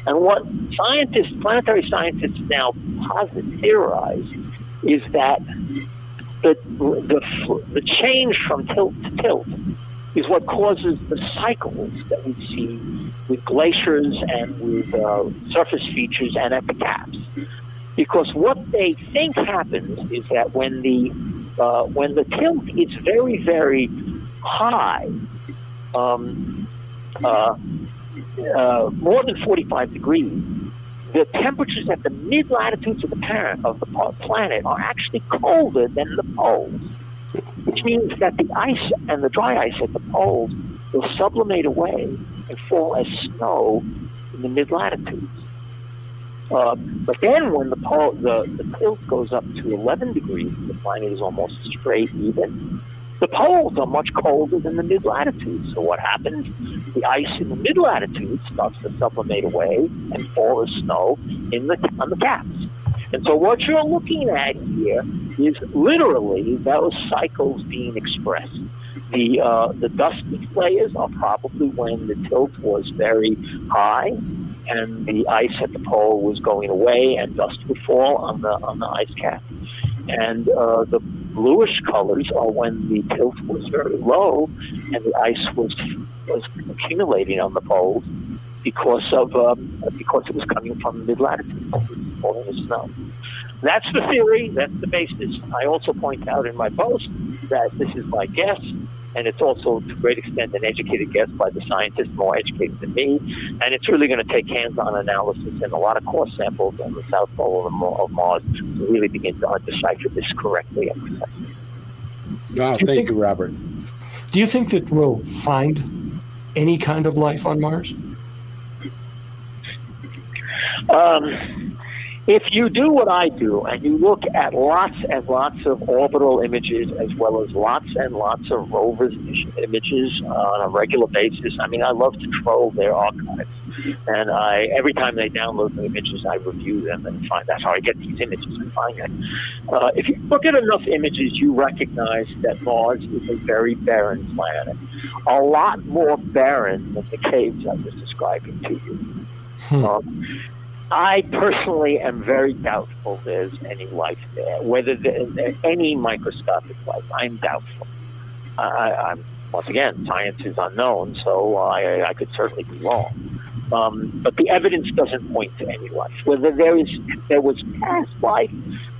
And what planetary scientists now theorize is that the change from tilt to tilt is what causes the cycles that we see with glaciers and with surface features and at the caps. Because what they think happens is that when the tilt is very, very high, more than 45 degrees, the temperatures at the mid-latitudes of the planet are actually colder than the poles, which means that the ice and the dry ice at the poles will sublimate away and fall as snow in the mid-latitudes. But then when the tilt goes up to 11 degrees, the planet is almost straight even. The poles are much colder than the mid-latitudes. So what happens? The ice in the mid-latitudes starts to sublimate away and fall as snow on the caps. And so what you're looking at here is literally those cycles being expressed. The dusty layers are probably when the tilt was very high and the ice at the pole was going away and dust would fall on the ice cap. And the bluish colors are when the tilt was very low and the ice was accumulating on the poles because it was coming from the mid-latitude, falling as snow. That's the theory. That's the basis. I also point out in my post that this is my guess, and it's also to a great extent an educated guess by the scientists more educated than me. And it's really going to take hands-on analysis and a lot of core samples on the South Pole of Mars to really begin to decipher this correctly and precisely. Oh, thank you, Robert. Do you think that we'll find any kind of life on Mars? If you do what I do and you look at lots and lots of orbital images as well as lots and lots of rovers images on a regular basis, I mean, I love to troll their archives. And every time they download the images, I review them and find that's how I get these images and find them. If you look at enough images, you recognize that Mars is a very barren planet. A lot more barren than the caves I was describing to you. I personally am very doubtful there's any life there, whether there's any microscopic life. I'm doubtful. I'm once again, science is unknown, so I could certainly be wrong. But the evidence doesn't point to any life. Whether there was past life,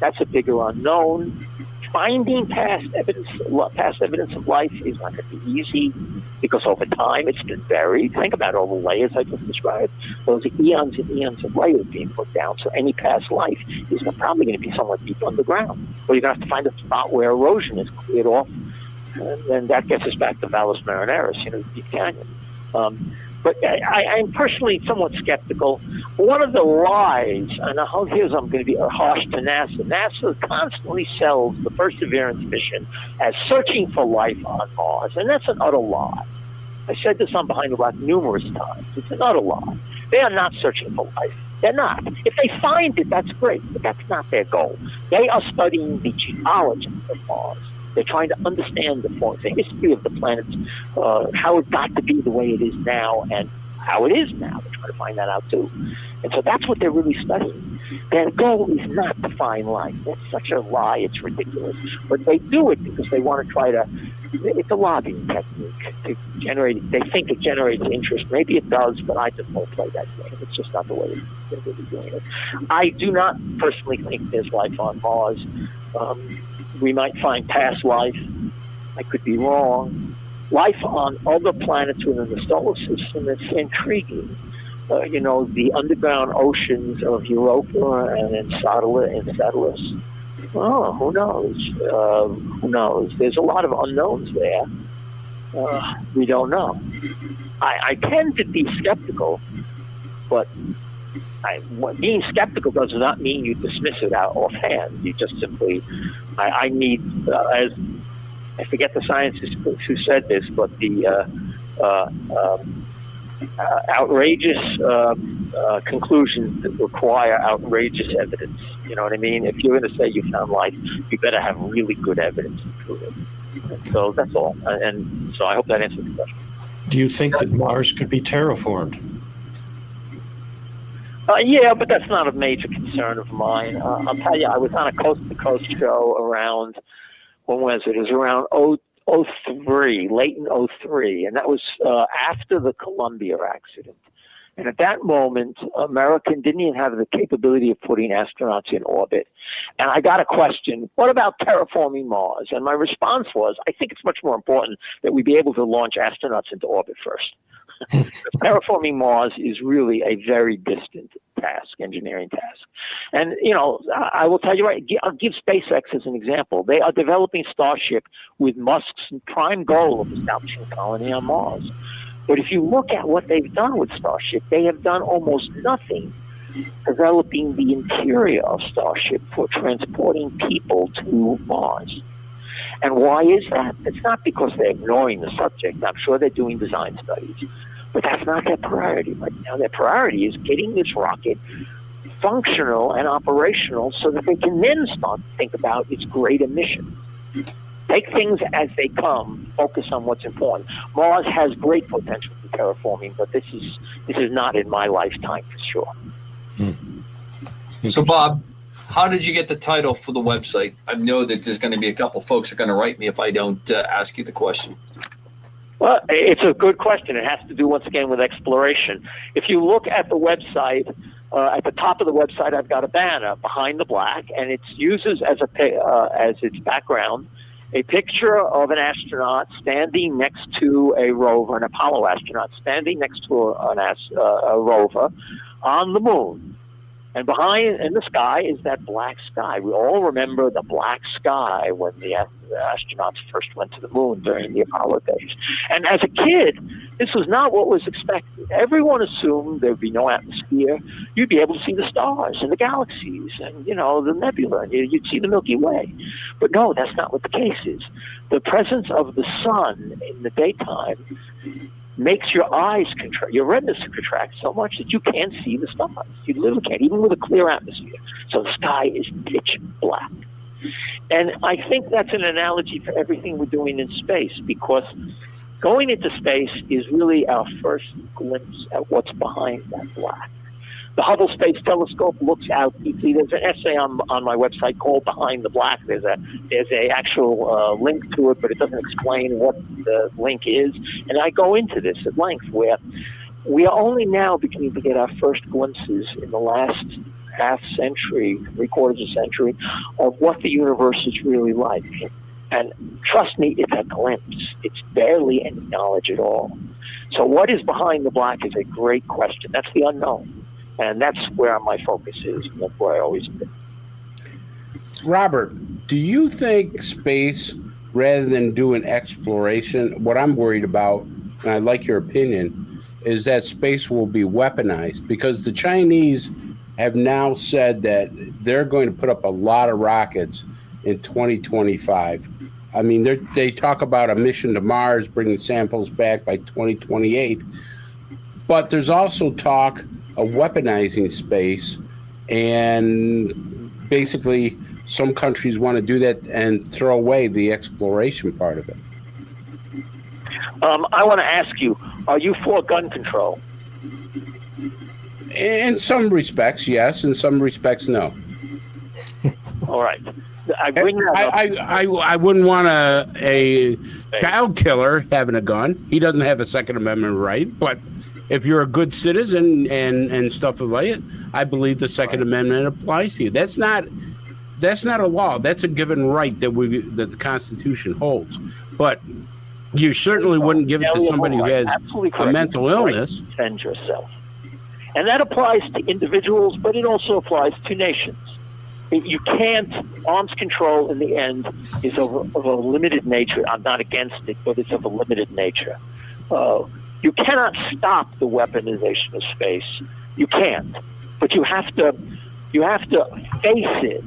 that's a bigger unknown. Finding past evidence of life is not going to be easy because over time it's been buried. Think about all the layers I just described. Those are eons and eons of layers being put down. So any past life is probably going to be somewhat deep underground. Or you're going to have to find a spot where erosion is cleared off. And then that gets us back to Valles Marineris, the Deep Canyon. But I'm personally somewhat skeptical. One of the lies, and here's I'm going to be harsh to NASA. NASA constantly sells the Perseverance mission as searching for life on Mars, and that's an utter lie. I said this on Behind the Rock numerous times. It's an utter lie. They are not searching for life. They're not. If they find it, that's great, but that's not their goal. They are studying the geology of Mars. They're trying to understand the history of the planet, how it got to be the way it is now, and how it is now. They're trying to find that out too. And so that's what they're really studying. Their goal is not to find life. That's such a lie. It's ridiculous. But they do it because they want to try to, it's a lobbying technique to generate, they think it generates interest. Maybe it does, but I just won't play that game. It's just not the way they're really doing it. I do not personally think there's life on Mars. We might find past life. I could be wrong. Life on other planets within the solar system is intriguing. The underground oceans of Europa and Enceladus. Oh, who knows? Who knows? There's a lot of unknowns there. We don't know. I tend to be skeptical, but being skeptical does not mean you dismiss it out offhand. You just simply, I need, as I forget the scientist who said this, but the outrageous conclusions that require outrageous evidence. You know what I mean? If you're going to say you found life, you better have really good evidence to prove it. And so that's all. And so I hope that answers the question. Do you think that Mars could be terraformed? Yeah, but that's not a major concern of mine. I'll tell you, I was on a coast-to-coast show around, when was it? It was around 03, late in 03, and that was after the Columbia accident. And at that moment, America didn't even have the capability of putting astronauts in orbit. And I got a question, what about terraforming Mars? And my response was, I think it's much more important that we be able to launch astronauts into orbit first. Terraforming Mars is really a very distant task, engineering task. And, you know, I will tell you right, I'll give SpaceX as an example. They are developing Starship with Musk's prime goal of establishing a colony on Mars. But if you look at what they've done with Starship, they have done almost nothing developing the interior of Starship for transporting people to Mars. And why is that? It's not because they're ignoring the subject. I'm sure they're doing design studies. But that's not their priority right now. Their priority is getting this rocket functional and operational so that they can then start to think about its great emissions. Take things as they come, focus on what's important. Mars has great potential for terraforming, but this is not in my lifetime for sure. So, Bob, how did you get the title for the website? I know that there's going to be a couple folks that are going to write me if I don't ask you the question. Well, it's a good question. It has to do, once again, with exploration. If you look at the website, at the top of the website, I've got a banner, Behind the Black, and it uses as its background a picture of an astronaut standing next to a rover, an Apollo astronaut standing next to a rover on the moon. And behind in the sky is that black sky. We all remember the black sky when the astronauts first went to the moon during the Apollo days. And as a kid, this was not what was expected. Everyone assumed there'd be no atmosphere. You'd be able to see the stars and the galaxies and, you know, the nebula. And you'd see the Milky Way. But no, that's not what the case is. The presence of the sun in the daytime makes your eyes contract, your retinas contract so much that you can't see the stars. You literally can't, even with a clear atmosphere. So the sky is pitch black. And I think that's an analogy for everything we're doing in space, because going into space is really our first glimpse at what's behind that black. The Hubble Space Telescope looks out deeply. There's an essay on my website called Behind the Black. There's a actual link to it, but it doesn't explain what the link is. And I go into this at length, where we are only now beginning to get our first glimpses in the last half century, 3/4 century, of what the universe is really like. And trust me, it's a glimpse. It's barely any knowledge at all. So what is behind the black is a great question. That's the unknown. And that's where my focus is. And that's where I always been. Robert, do you think space, rather than doing exploration, what I'm worried about, and I'd like your opinion, is that space will be weaponized? Because the Chinese have now said that they're going to put up a lot of rockets in 2025. I mean, they talk about a mission to Mars, bringing samples back by 2028. But there's also talk of weaponizing space, and basically some countries want to do that and throw away the exploration part of it. I want to ask you, are you for gun control? In some respects, yes. In some respects, no. All right. I bring that up. I wouldn't want a child killer having a gun. He doesn't have a Second Amendment right, but if you're a good citizen and stuff like it, I believe the Second Amendment applies to you. That's not a law. That's a given right that the Constitution holds. But you certainly wouldn't give it to somebody who has a mental illness. Defend yourself, and that applies to individuals, but it also applies to nations. You can't. Arms control, in the end, is of a limited nature. I'm not against it, but it's of a limited nature. You cannot stop the weaponization of space. You can't, but you have to face it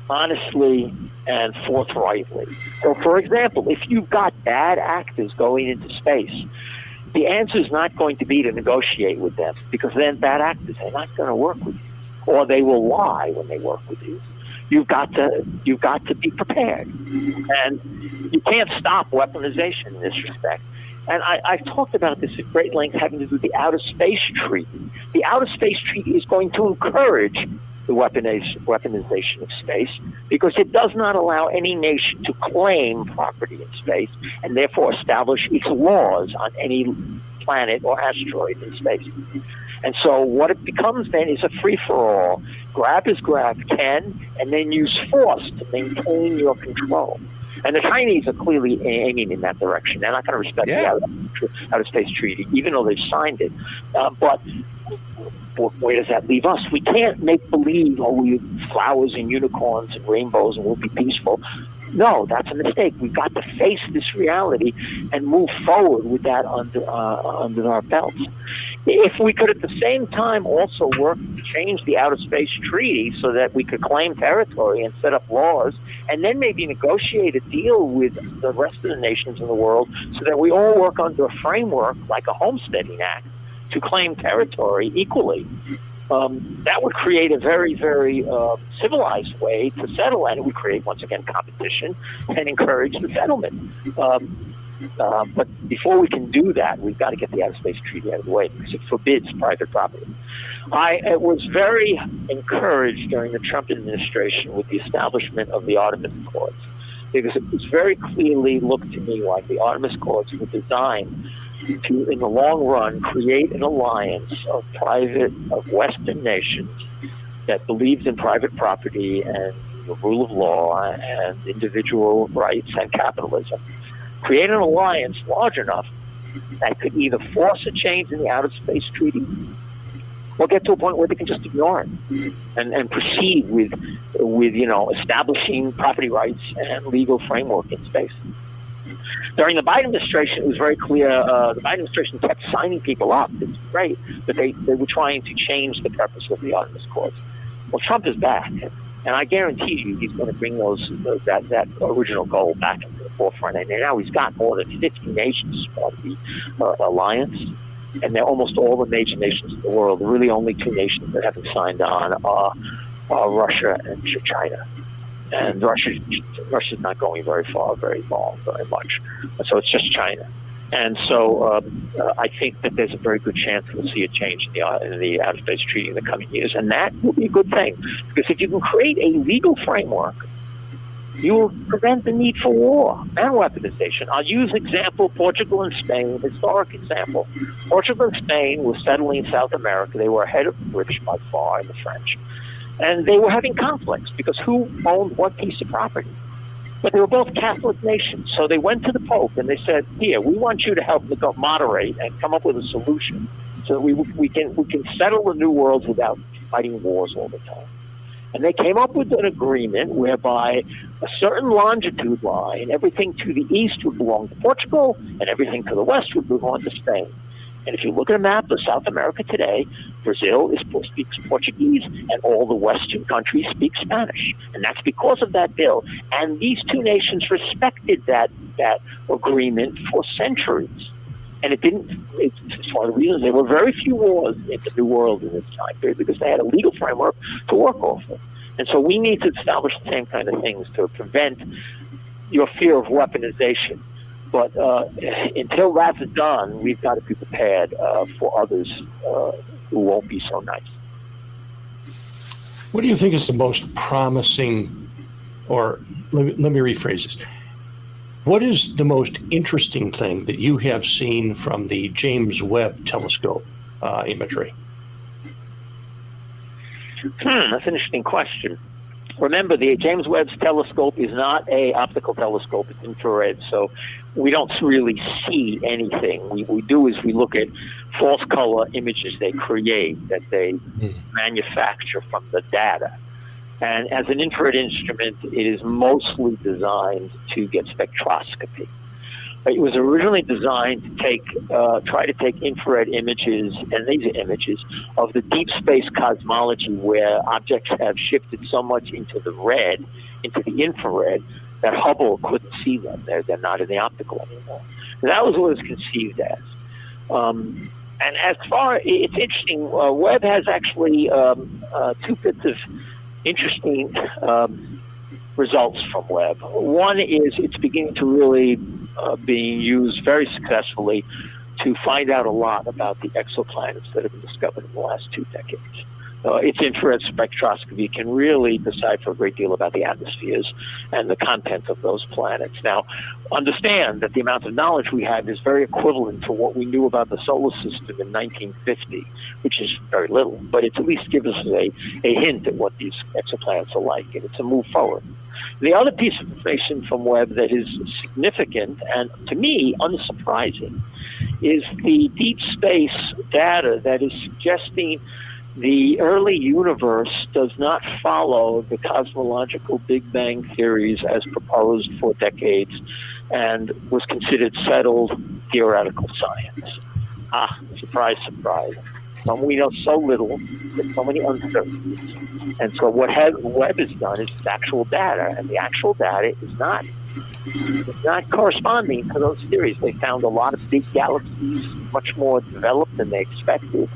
honestly and forthrightly. So, for example, if you've got bad actors going into space, the answer is not going to be to negotiate with them, because then bad actors are not going to work with you, or they will lie when they work with you. You've got to be prepared, and you can't stop weaponization in this respect. And I've talked about this at great length, having to do with the Outer Space Treaty. The Outer Space Treaty is going to encourage the weaponization of space, because it does not allow any nation to claim property in space and therefore establish its laws on any planet or asteroid in space. And so what it becomes then is a free-for-all. Grab as grab can, and then use force to maintain your control. And the Chinese are clearly aiming in that direction. They're not going to respect the Outer Space Treaty, even though they've signed it. But where does that leave us? We can't make believe, we have flowers and unicorns and rainbows and we'll be peaceful. No, that's a mistake. We've got to face this reality and move forward with that under our belts. If we could at the same time also work to change the Outer Space Treaty so that we could claim territory and set up laws, and then maybe negotiate a deal with the rest of the nations in the world so that we all work under a framework like a Homesteading Act to claim territory equally, that would create a very, very civilized way to settle, and it would create, once again, competition and encourage the settlement. But before we can do that, we've got to get the Outer Space Treaty out of the way because it forbids private property. I was very encouraged during the Trump administration with the establishment of the Artemis Accords, because it was very clearly looked to me like the Artemis Accords were designed to, in the long run, create an alliance of Western nations that believed in private property and the rule of law and individual rights and capitalism. Create an alliance large enough that could either force a change in the Outer Space Treaty or get to a point where they can just ignore it and proceed with establishing property rights and legal framework in space. During the Biden administration, it was very clear. The Biden administration kept signing people up. It's great, but they were trying to change the purpose of the Artemis Accords. Well, Trump is back, and I guarantee you he's going to bring that original goal back into the forefront. And now he's got more than 50 nations part of the alliance, and they're almost all the major nations in the world. The really only two nations that haven't signed on are Russia and China. And Russia's not going very far, very much. So it's just China. And so I think that there's a very good chance we'll see a change in the Outer Space Treaty in the coming years. And that will be a good thing. Because if you can create a legal framework, you will prevent the need for war and weaponization. I'll use example Portugal and Spain, historic example. Portugal and Spain were settling in South America. They were ahead of the British by far and the French. And they were having conflicts because who owned what piece of property? But they were both Catholic nations. So they went to the Pope and they said, here, we want you to help moderate and come up with a solution so that we can settle the new world without fighting wars all the time. And they came up with an agreement whereby a certain longitude line, everything to the east would belong to Portugal and everything to the west would belong to Spain. And if you look at a map of South America today, Brazil speaks Portuguese and all the Western countries speak Spanish. And that's because of that bill. And these two nations respected that agreement for centuries. And it's one of the reasons there were very few wars in the New World in this time period, because they had a legal framework to work off of. And so we need to establish the same kind of things to prevent your fear of weaponization. But until that's done, we've got to be prepared for others who won't be so nice. What do you think is the most promising, or let me rephrase this. What is the most interesting thing that you have seen from the James Webb Telescope imagery? That's an interesting question. Remember, the James Webb Telescope is not an optical telescope. It's infrared, so we don't really see anything. What we do is we look at false color images they create, that they manufacture from the data. And as an infrared instrument, it is mostly designed to get spectroscopy. It was originally designed to try to take infrared images and laser images of the deep space cosmology, where objects have shifted so much into the red, into the infrared, that Hubble couldn't see them. They're not in the optical anymore. And that was what it was conceived as. And as far, it's interesting, Webb has actually two bits of interesting results from Webb. One is it's beginning to really being used very successfully to find out a lot about the exoplanets that have been discovered in the last 2 decades. its infrared spectroscopy can really decipher a great deal about the atmospheres and the content of those planets. Now, understand that the amount of knowledge we have is very equivalent to what we knew about the solar system in 1950, which is very little, but it at least gives us a hint at what these exoplanets are like, and it's a move forward. The other piece of information from Webb that is significant and, to me, unsurprising is the deep space data that is suggesting the early universe does not follow the cosmological Big Bang theories as proposed for decades and was considered settled theoretical science. Surprise, surprise. We know so little, there's so many uncertainties. And so what Webb has done is actual data, and the actual data is not corresponding to those theories. They found a lot of big galaxies, much more developed than they expected.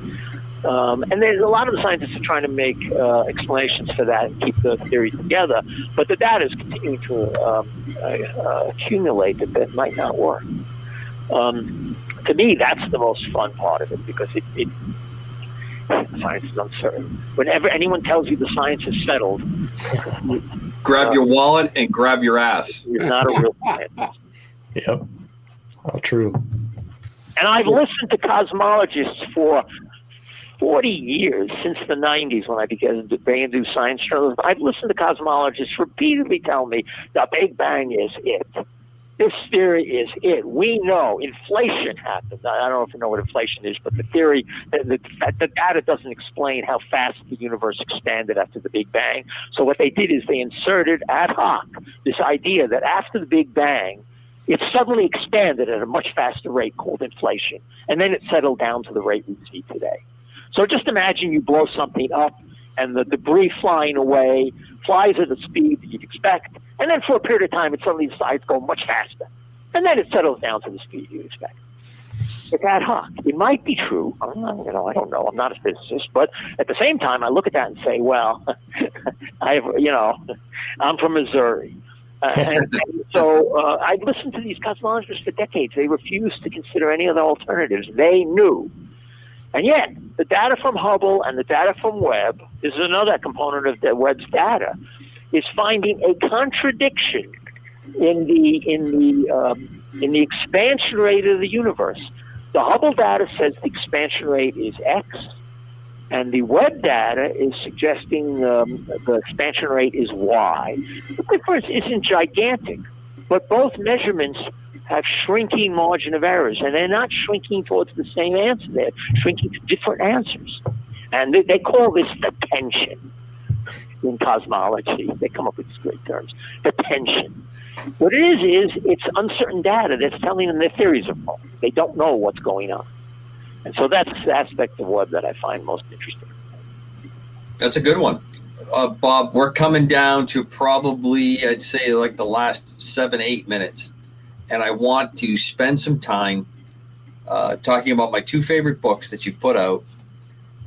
And there's a lot of the scientists are trying to make explanations for that and keep the theory together, but the data is continuing to accumulate that might not work. To me, that's the most fun part of it, because it science is uncertain. Whenever anyone tells you the science is settled, grab your wallet and grab your ass. You're not a real scientist. Yep. How true. And I've listened to cosmologists for 40 years, since the 90s when I began to do science journalism. I've listened to cosmologists repeatedly tell me the Big Bang is it. This theory is it. We know inflation happened. I don't know if you know what inflation is, but the theory, the data doesn't explain how fast the universe expanded after the Big Bang. So what they did is they inserted ad hoc this idea that after the Big Bang, it suddenly expanded at a much faster rate called inflation. And then it settled down to the rate we see today. So just imagine you blow something up and the debris flying away flies at the speed that you'd expect, and then for a period of time it suddenly decides to go much faster. And then it settles down to the speed you'd expect. It's ad hoc. It might be true. I don't know. I'm not a physicist, but at the same time, I look at that and say, well, I'm from Missouri. So I've listened to these cosmologists for decades. They refused to consider any other alternatives. They knew. And yet, the data from Hubble and the data from Webb, this is another component of the Webb's data, is finding a contradiction in the expansion rate of the universe. The Hubble data says the expansion rate is X, and the Webb data is suggesting the expansion rate is Y. The difference isn't gigantic, but both measurements have shrinking margin of errors, and they're not shrinking towards the same answer. They're shrinking to different answers. And they call this the tension in cosmology. They come up with these great terms, the tension. What it is it's uncertain data that's telling them their theories are wrong. They don't know what's going on. And so that's the aspect of Webb that I find most interesting. That's a good one. Bob, we're coming down to probably, I'd say, like the last 7-8 minutes. And I want to spend some time talking about my two favorite books that you've put out.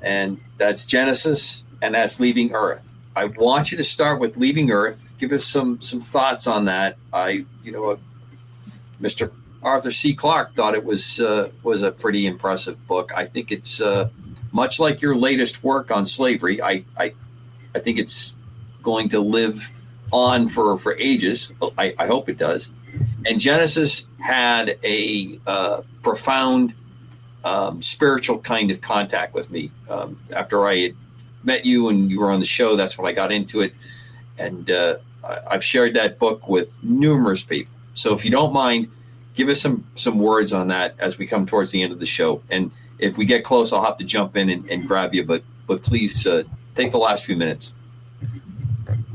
And that's Genesis and that's Leaving Earth. I want you to start with Leaving Earth. Give us some thoughts on that. Mr. Arthur C. Clarke thought it was a pretty impressive book. I think it's much like your latest work on slavery. I think it's going to live on for ages. I hope it does. And Genesis had a profound spiritual kind of contact with me. After I had met you and you were on the show, that's when I got into it. And I've shared that book with numerous people. So if you don't mind, give us some words on that as we come towards the end of the show. And if we get close, I'll have to jump in and grab you. But please take the last few minutes.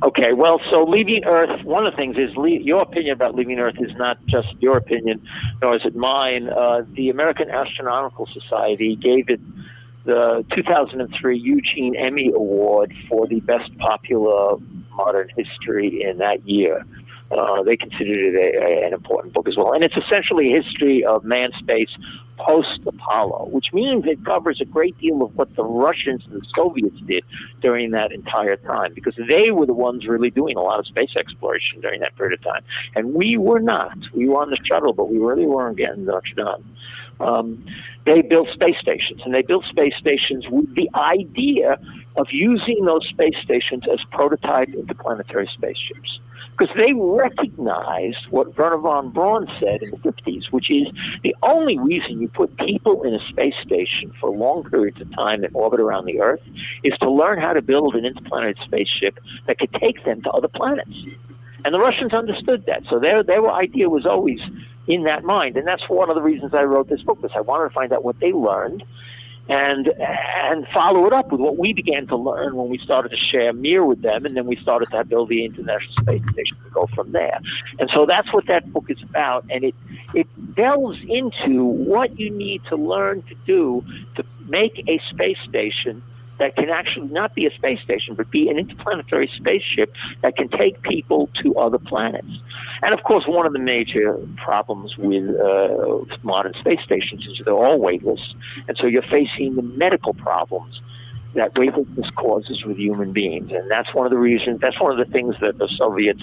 Okay, well, so Leaving Earth, one of the things is your opinion about Leaving Earth is not just your opinion, nor is it mine. The American Astronomical Society gave it the 2003 Eugene Emmy Award for the best popular modern history in that year. They considered it an important book as well. And it's essentially a history of manned space post-Apollo, which means it covers a great deal of what the Russians and the Soviets did during that entire time, because they were the ones really doing a lot of space exploration during that period of time. And we were not. We were on the shuttle, but we really weren't getting much done. They built space stations, and they built space stations with the idea of using those space stations as prototype interplanetary spaceships. Because they recognized what Wernher von Braun said in the 50s, which is the only reason you put people in a space station for long periods of time in orbit around the Earth is to learn how to build an interplanetary spaceship that could take them to other planets. And the Russians understood that. So their idea was always in that mind. And that's one of the reasons I wrote this book, because I wanted to find out what they learned and follow it up with what we began to learn when we started to share Mir with them, and then we started to build the International Space Station to go from there. And so that's what that book is about, and it delves into what you need to learn to do to make a space station that can actually not be a space station, but be an interplanetary spaceship that can take people to other planets. And of course, one of the major problems with modern space stations is they're all weightless. And so you're facing the medical problems that weightlessness causes with human beings. And that's one of the reasons, that's one of the things that the Soviets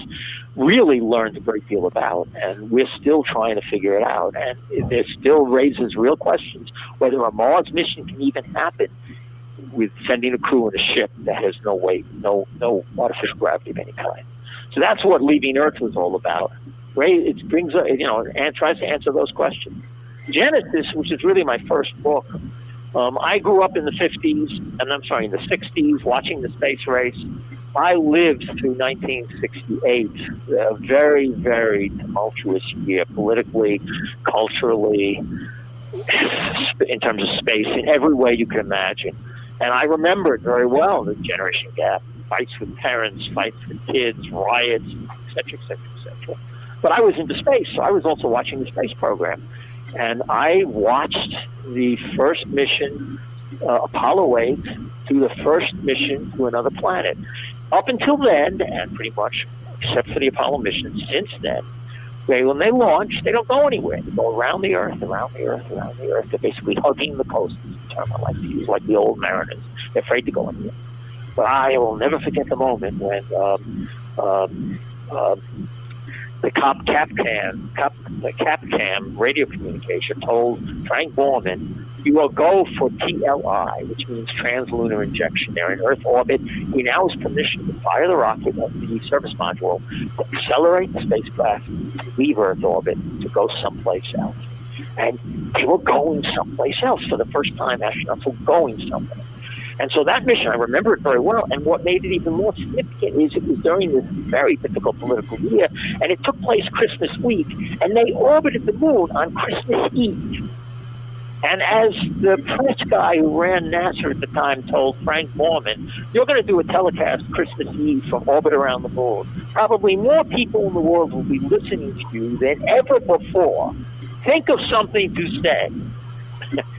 really learned a great deal about. And we're still trying to figure it out. And it still raises real questions whether a Mars mission can even happen with sending a crew in a ship that has no weight, no artificial gravity of any kind. So that's what Leaving Earth was all about. It brings, and tries to answer those questions. Genesis, which is really my first book, I grew up in the 60s, watching the space race. I lived through 1968, a very, very tumultuous year, politically, culturally, in terms of space, in every way you can imagine. And I remember it very well, the generation gap, fights with parents, fights with kids, riots, et cetera, et cetera, et cetera. But I was into space, so I was also watching the space program. And I watched the first mission, Apollo 8, to the first mission to another planet. Up until then, and pretty much except for the Apollo mission since then, when they launch, they don't go anywhere. They go around the Earth, around the Earth, around the Earth. They're basically hugging the coast, is the term I like to use, like the old mariners. They're afraid to go anywhere. But I will never forget the moment when the Capcom radio communication told Frank Borman, you will go for TLI, which means translunar injection. They're in Earth orbit. He now has permission to fire the rocket of the service module to accelerate the spacecraft to leave Earth orbit to go someplace else. And they were going someplace else for the first time. Astronauts were going somewhere. And so that mission, I remember it very well. And what made it even more significant is it was during this very difficult political year, and it took place Christmas week, and they orbited the moon on Christmas Eve. And as the press guy who ran NASA at the time told Frank Borman, you're going to do a telecast Christmas Eve from orbit around the moon. Probably more people in the world will be listening to you than ever before. Think of something to say.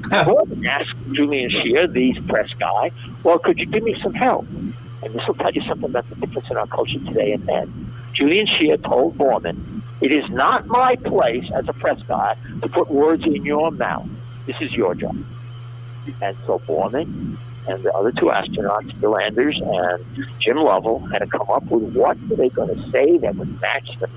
Borman asked Julian Scheer, the press guy, well, could you give me some help? And this will tell you something about the difference in our culture today and then. Julian Scheer told Borman, it is not my place as a press guy to put words in your mouth. This is your job. And so Borman and the other two astronauts, Bill Anders and Jim Lovell, had to come up with what were they going to say that would match the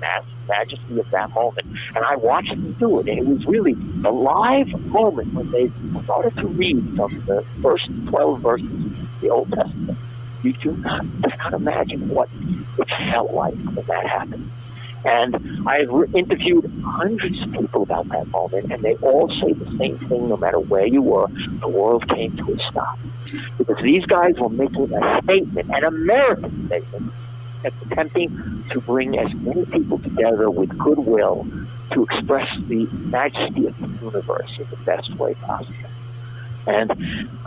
majesty of that moment. And I watched them do it. And it was really the live moment when they started to read from the first 12 verses of the Old Testament. You cannot imagine what it felt like when that happened. And I've interviewed hundreds of people about that moment, and they all say the same thing no matter where you were. The world came to a stop. Because these guys were making a statement, an American statement, attempting to bring as many people together with goodwill to express the majesty of the universe in the best way possible. And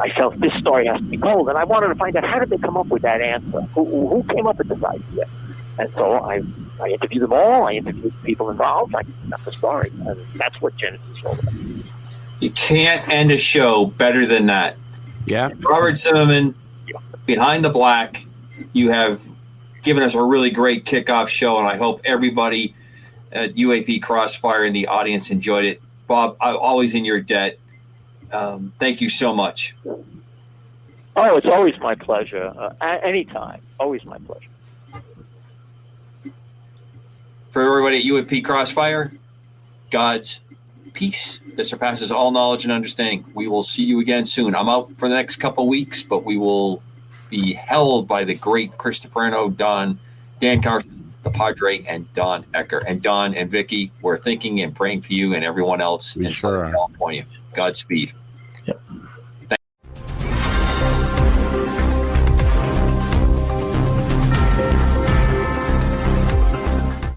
I felt this story has to be told, and I wanted to find out how did they come up with that answer? Who came up with this idea? And so I interviewed them all. I interviewed people involved. I got the story, and that's what Genesis is all about. You can't end a show better than that. Yeah. Robert Zimmerman, Behind the Black, you have given us a really great kickoff show, and I hope everybody at UAP Crossfire in the audience enjoyed it. Bob, I'm always in your debt. Thank you so much. Oh, it's always my pleasure. Anytime. Always my pleasure. For everybody at UAP Crossfire, God's peace that surpasses all knowledge and understanding. We will see you again soon. I'm out for the next couple of weeks, but we will be held by the great Chris Taperno, Dan Carson, the Padre, and Don Ecker. And Don and Vicky, we're thinking and praying for you and everyone else in Southern California. Godspeed.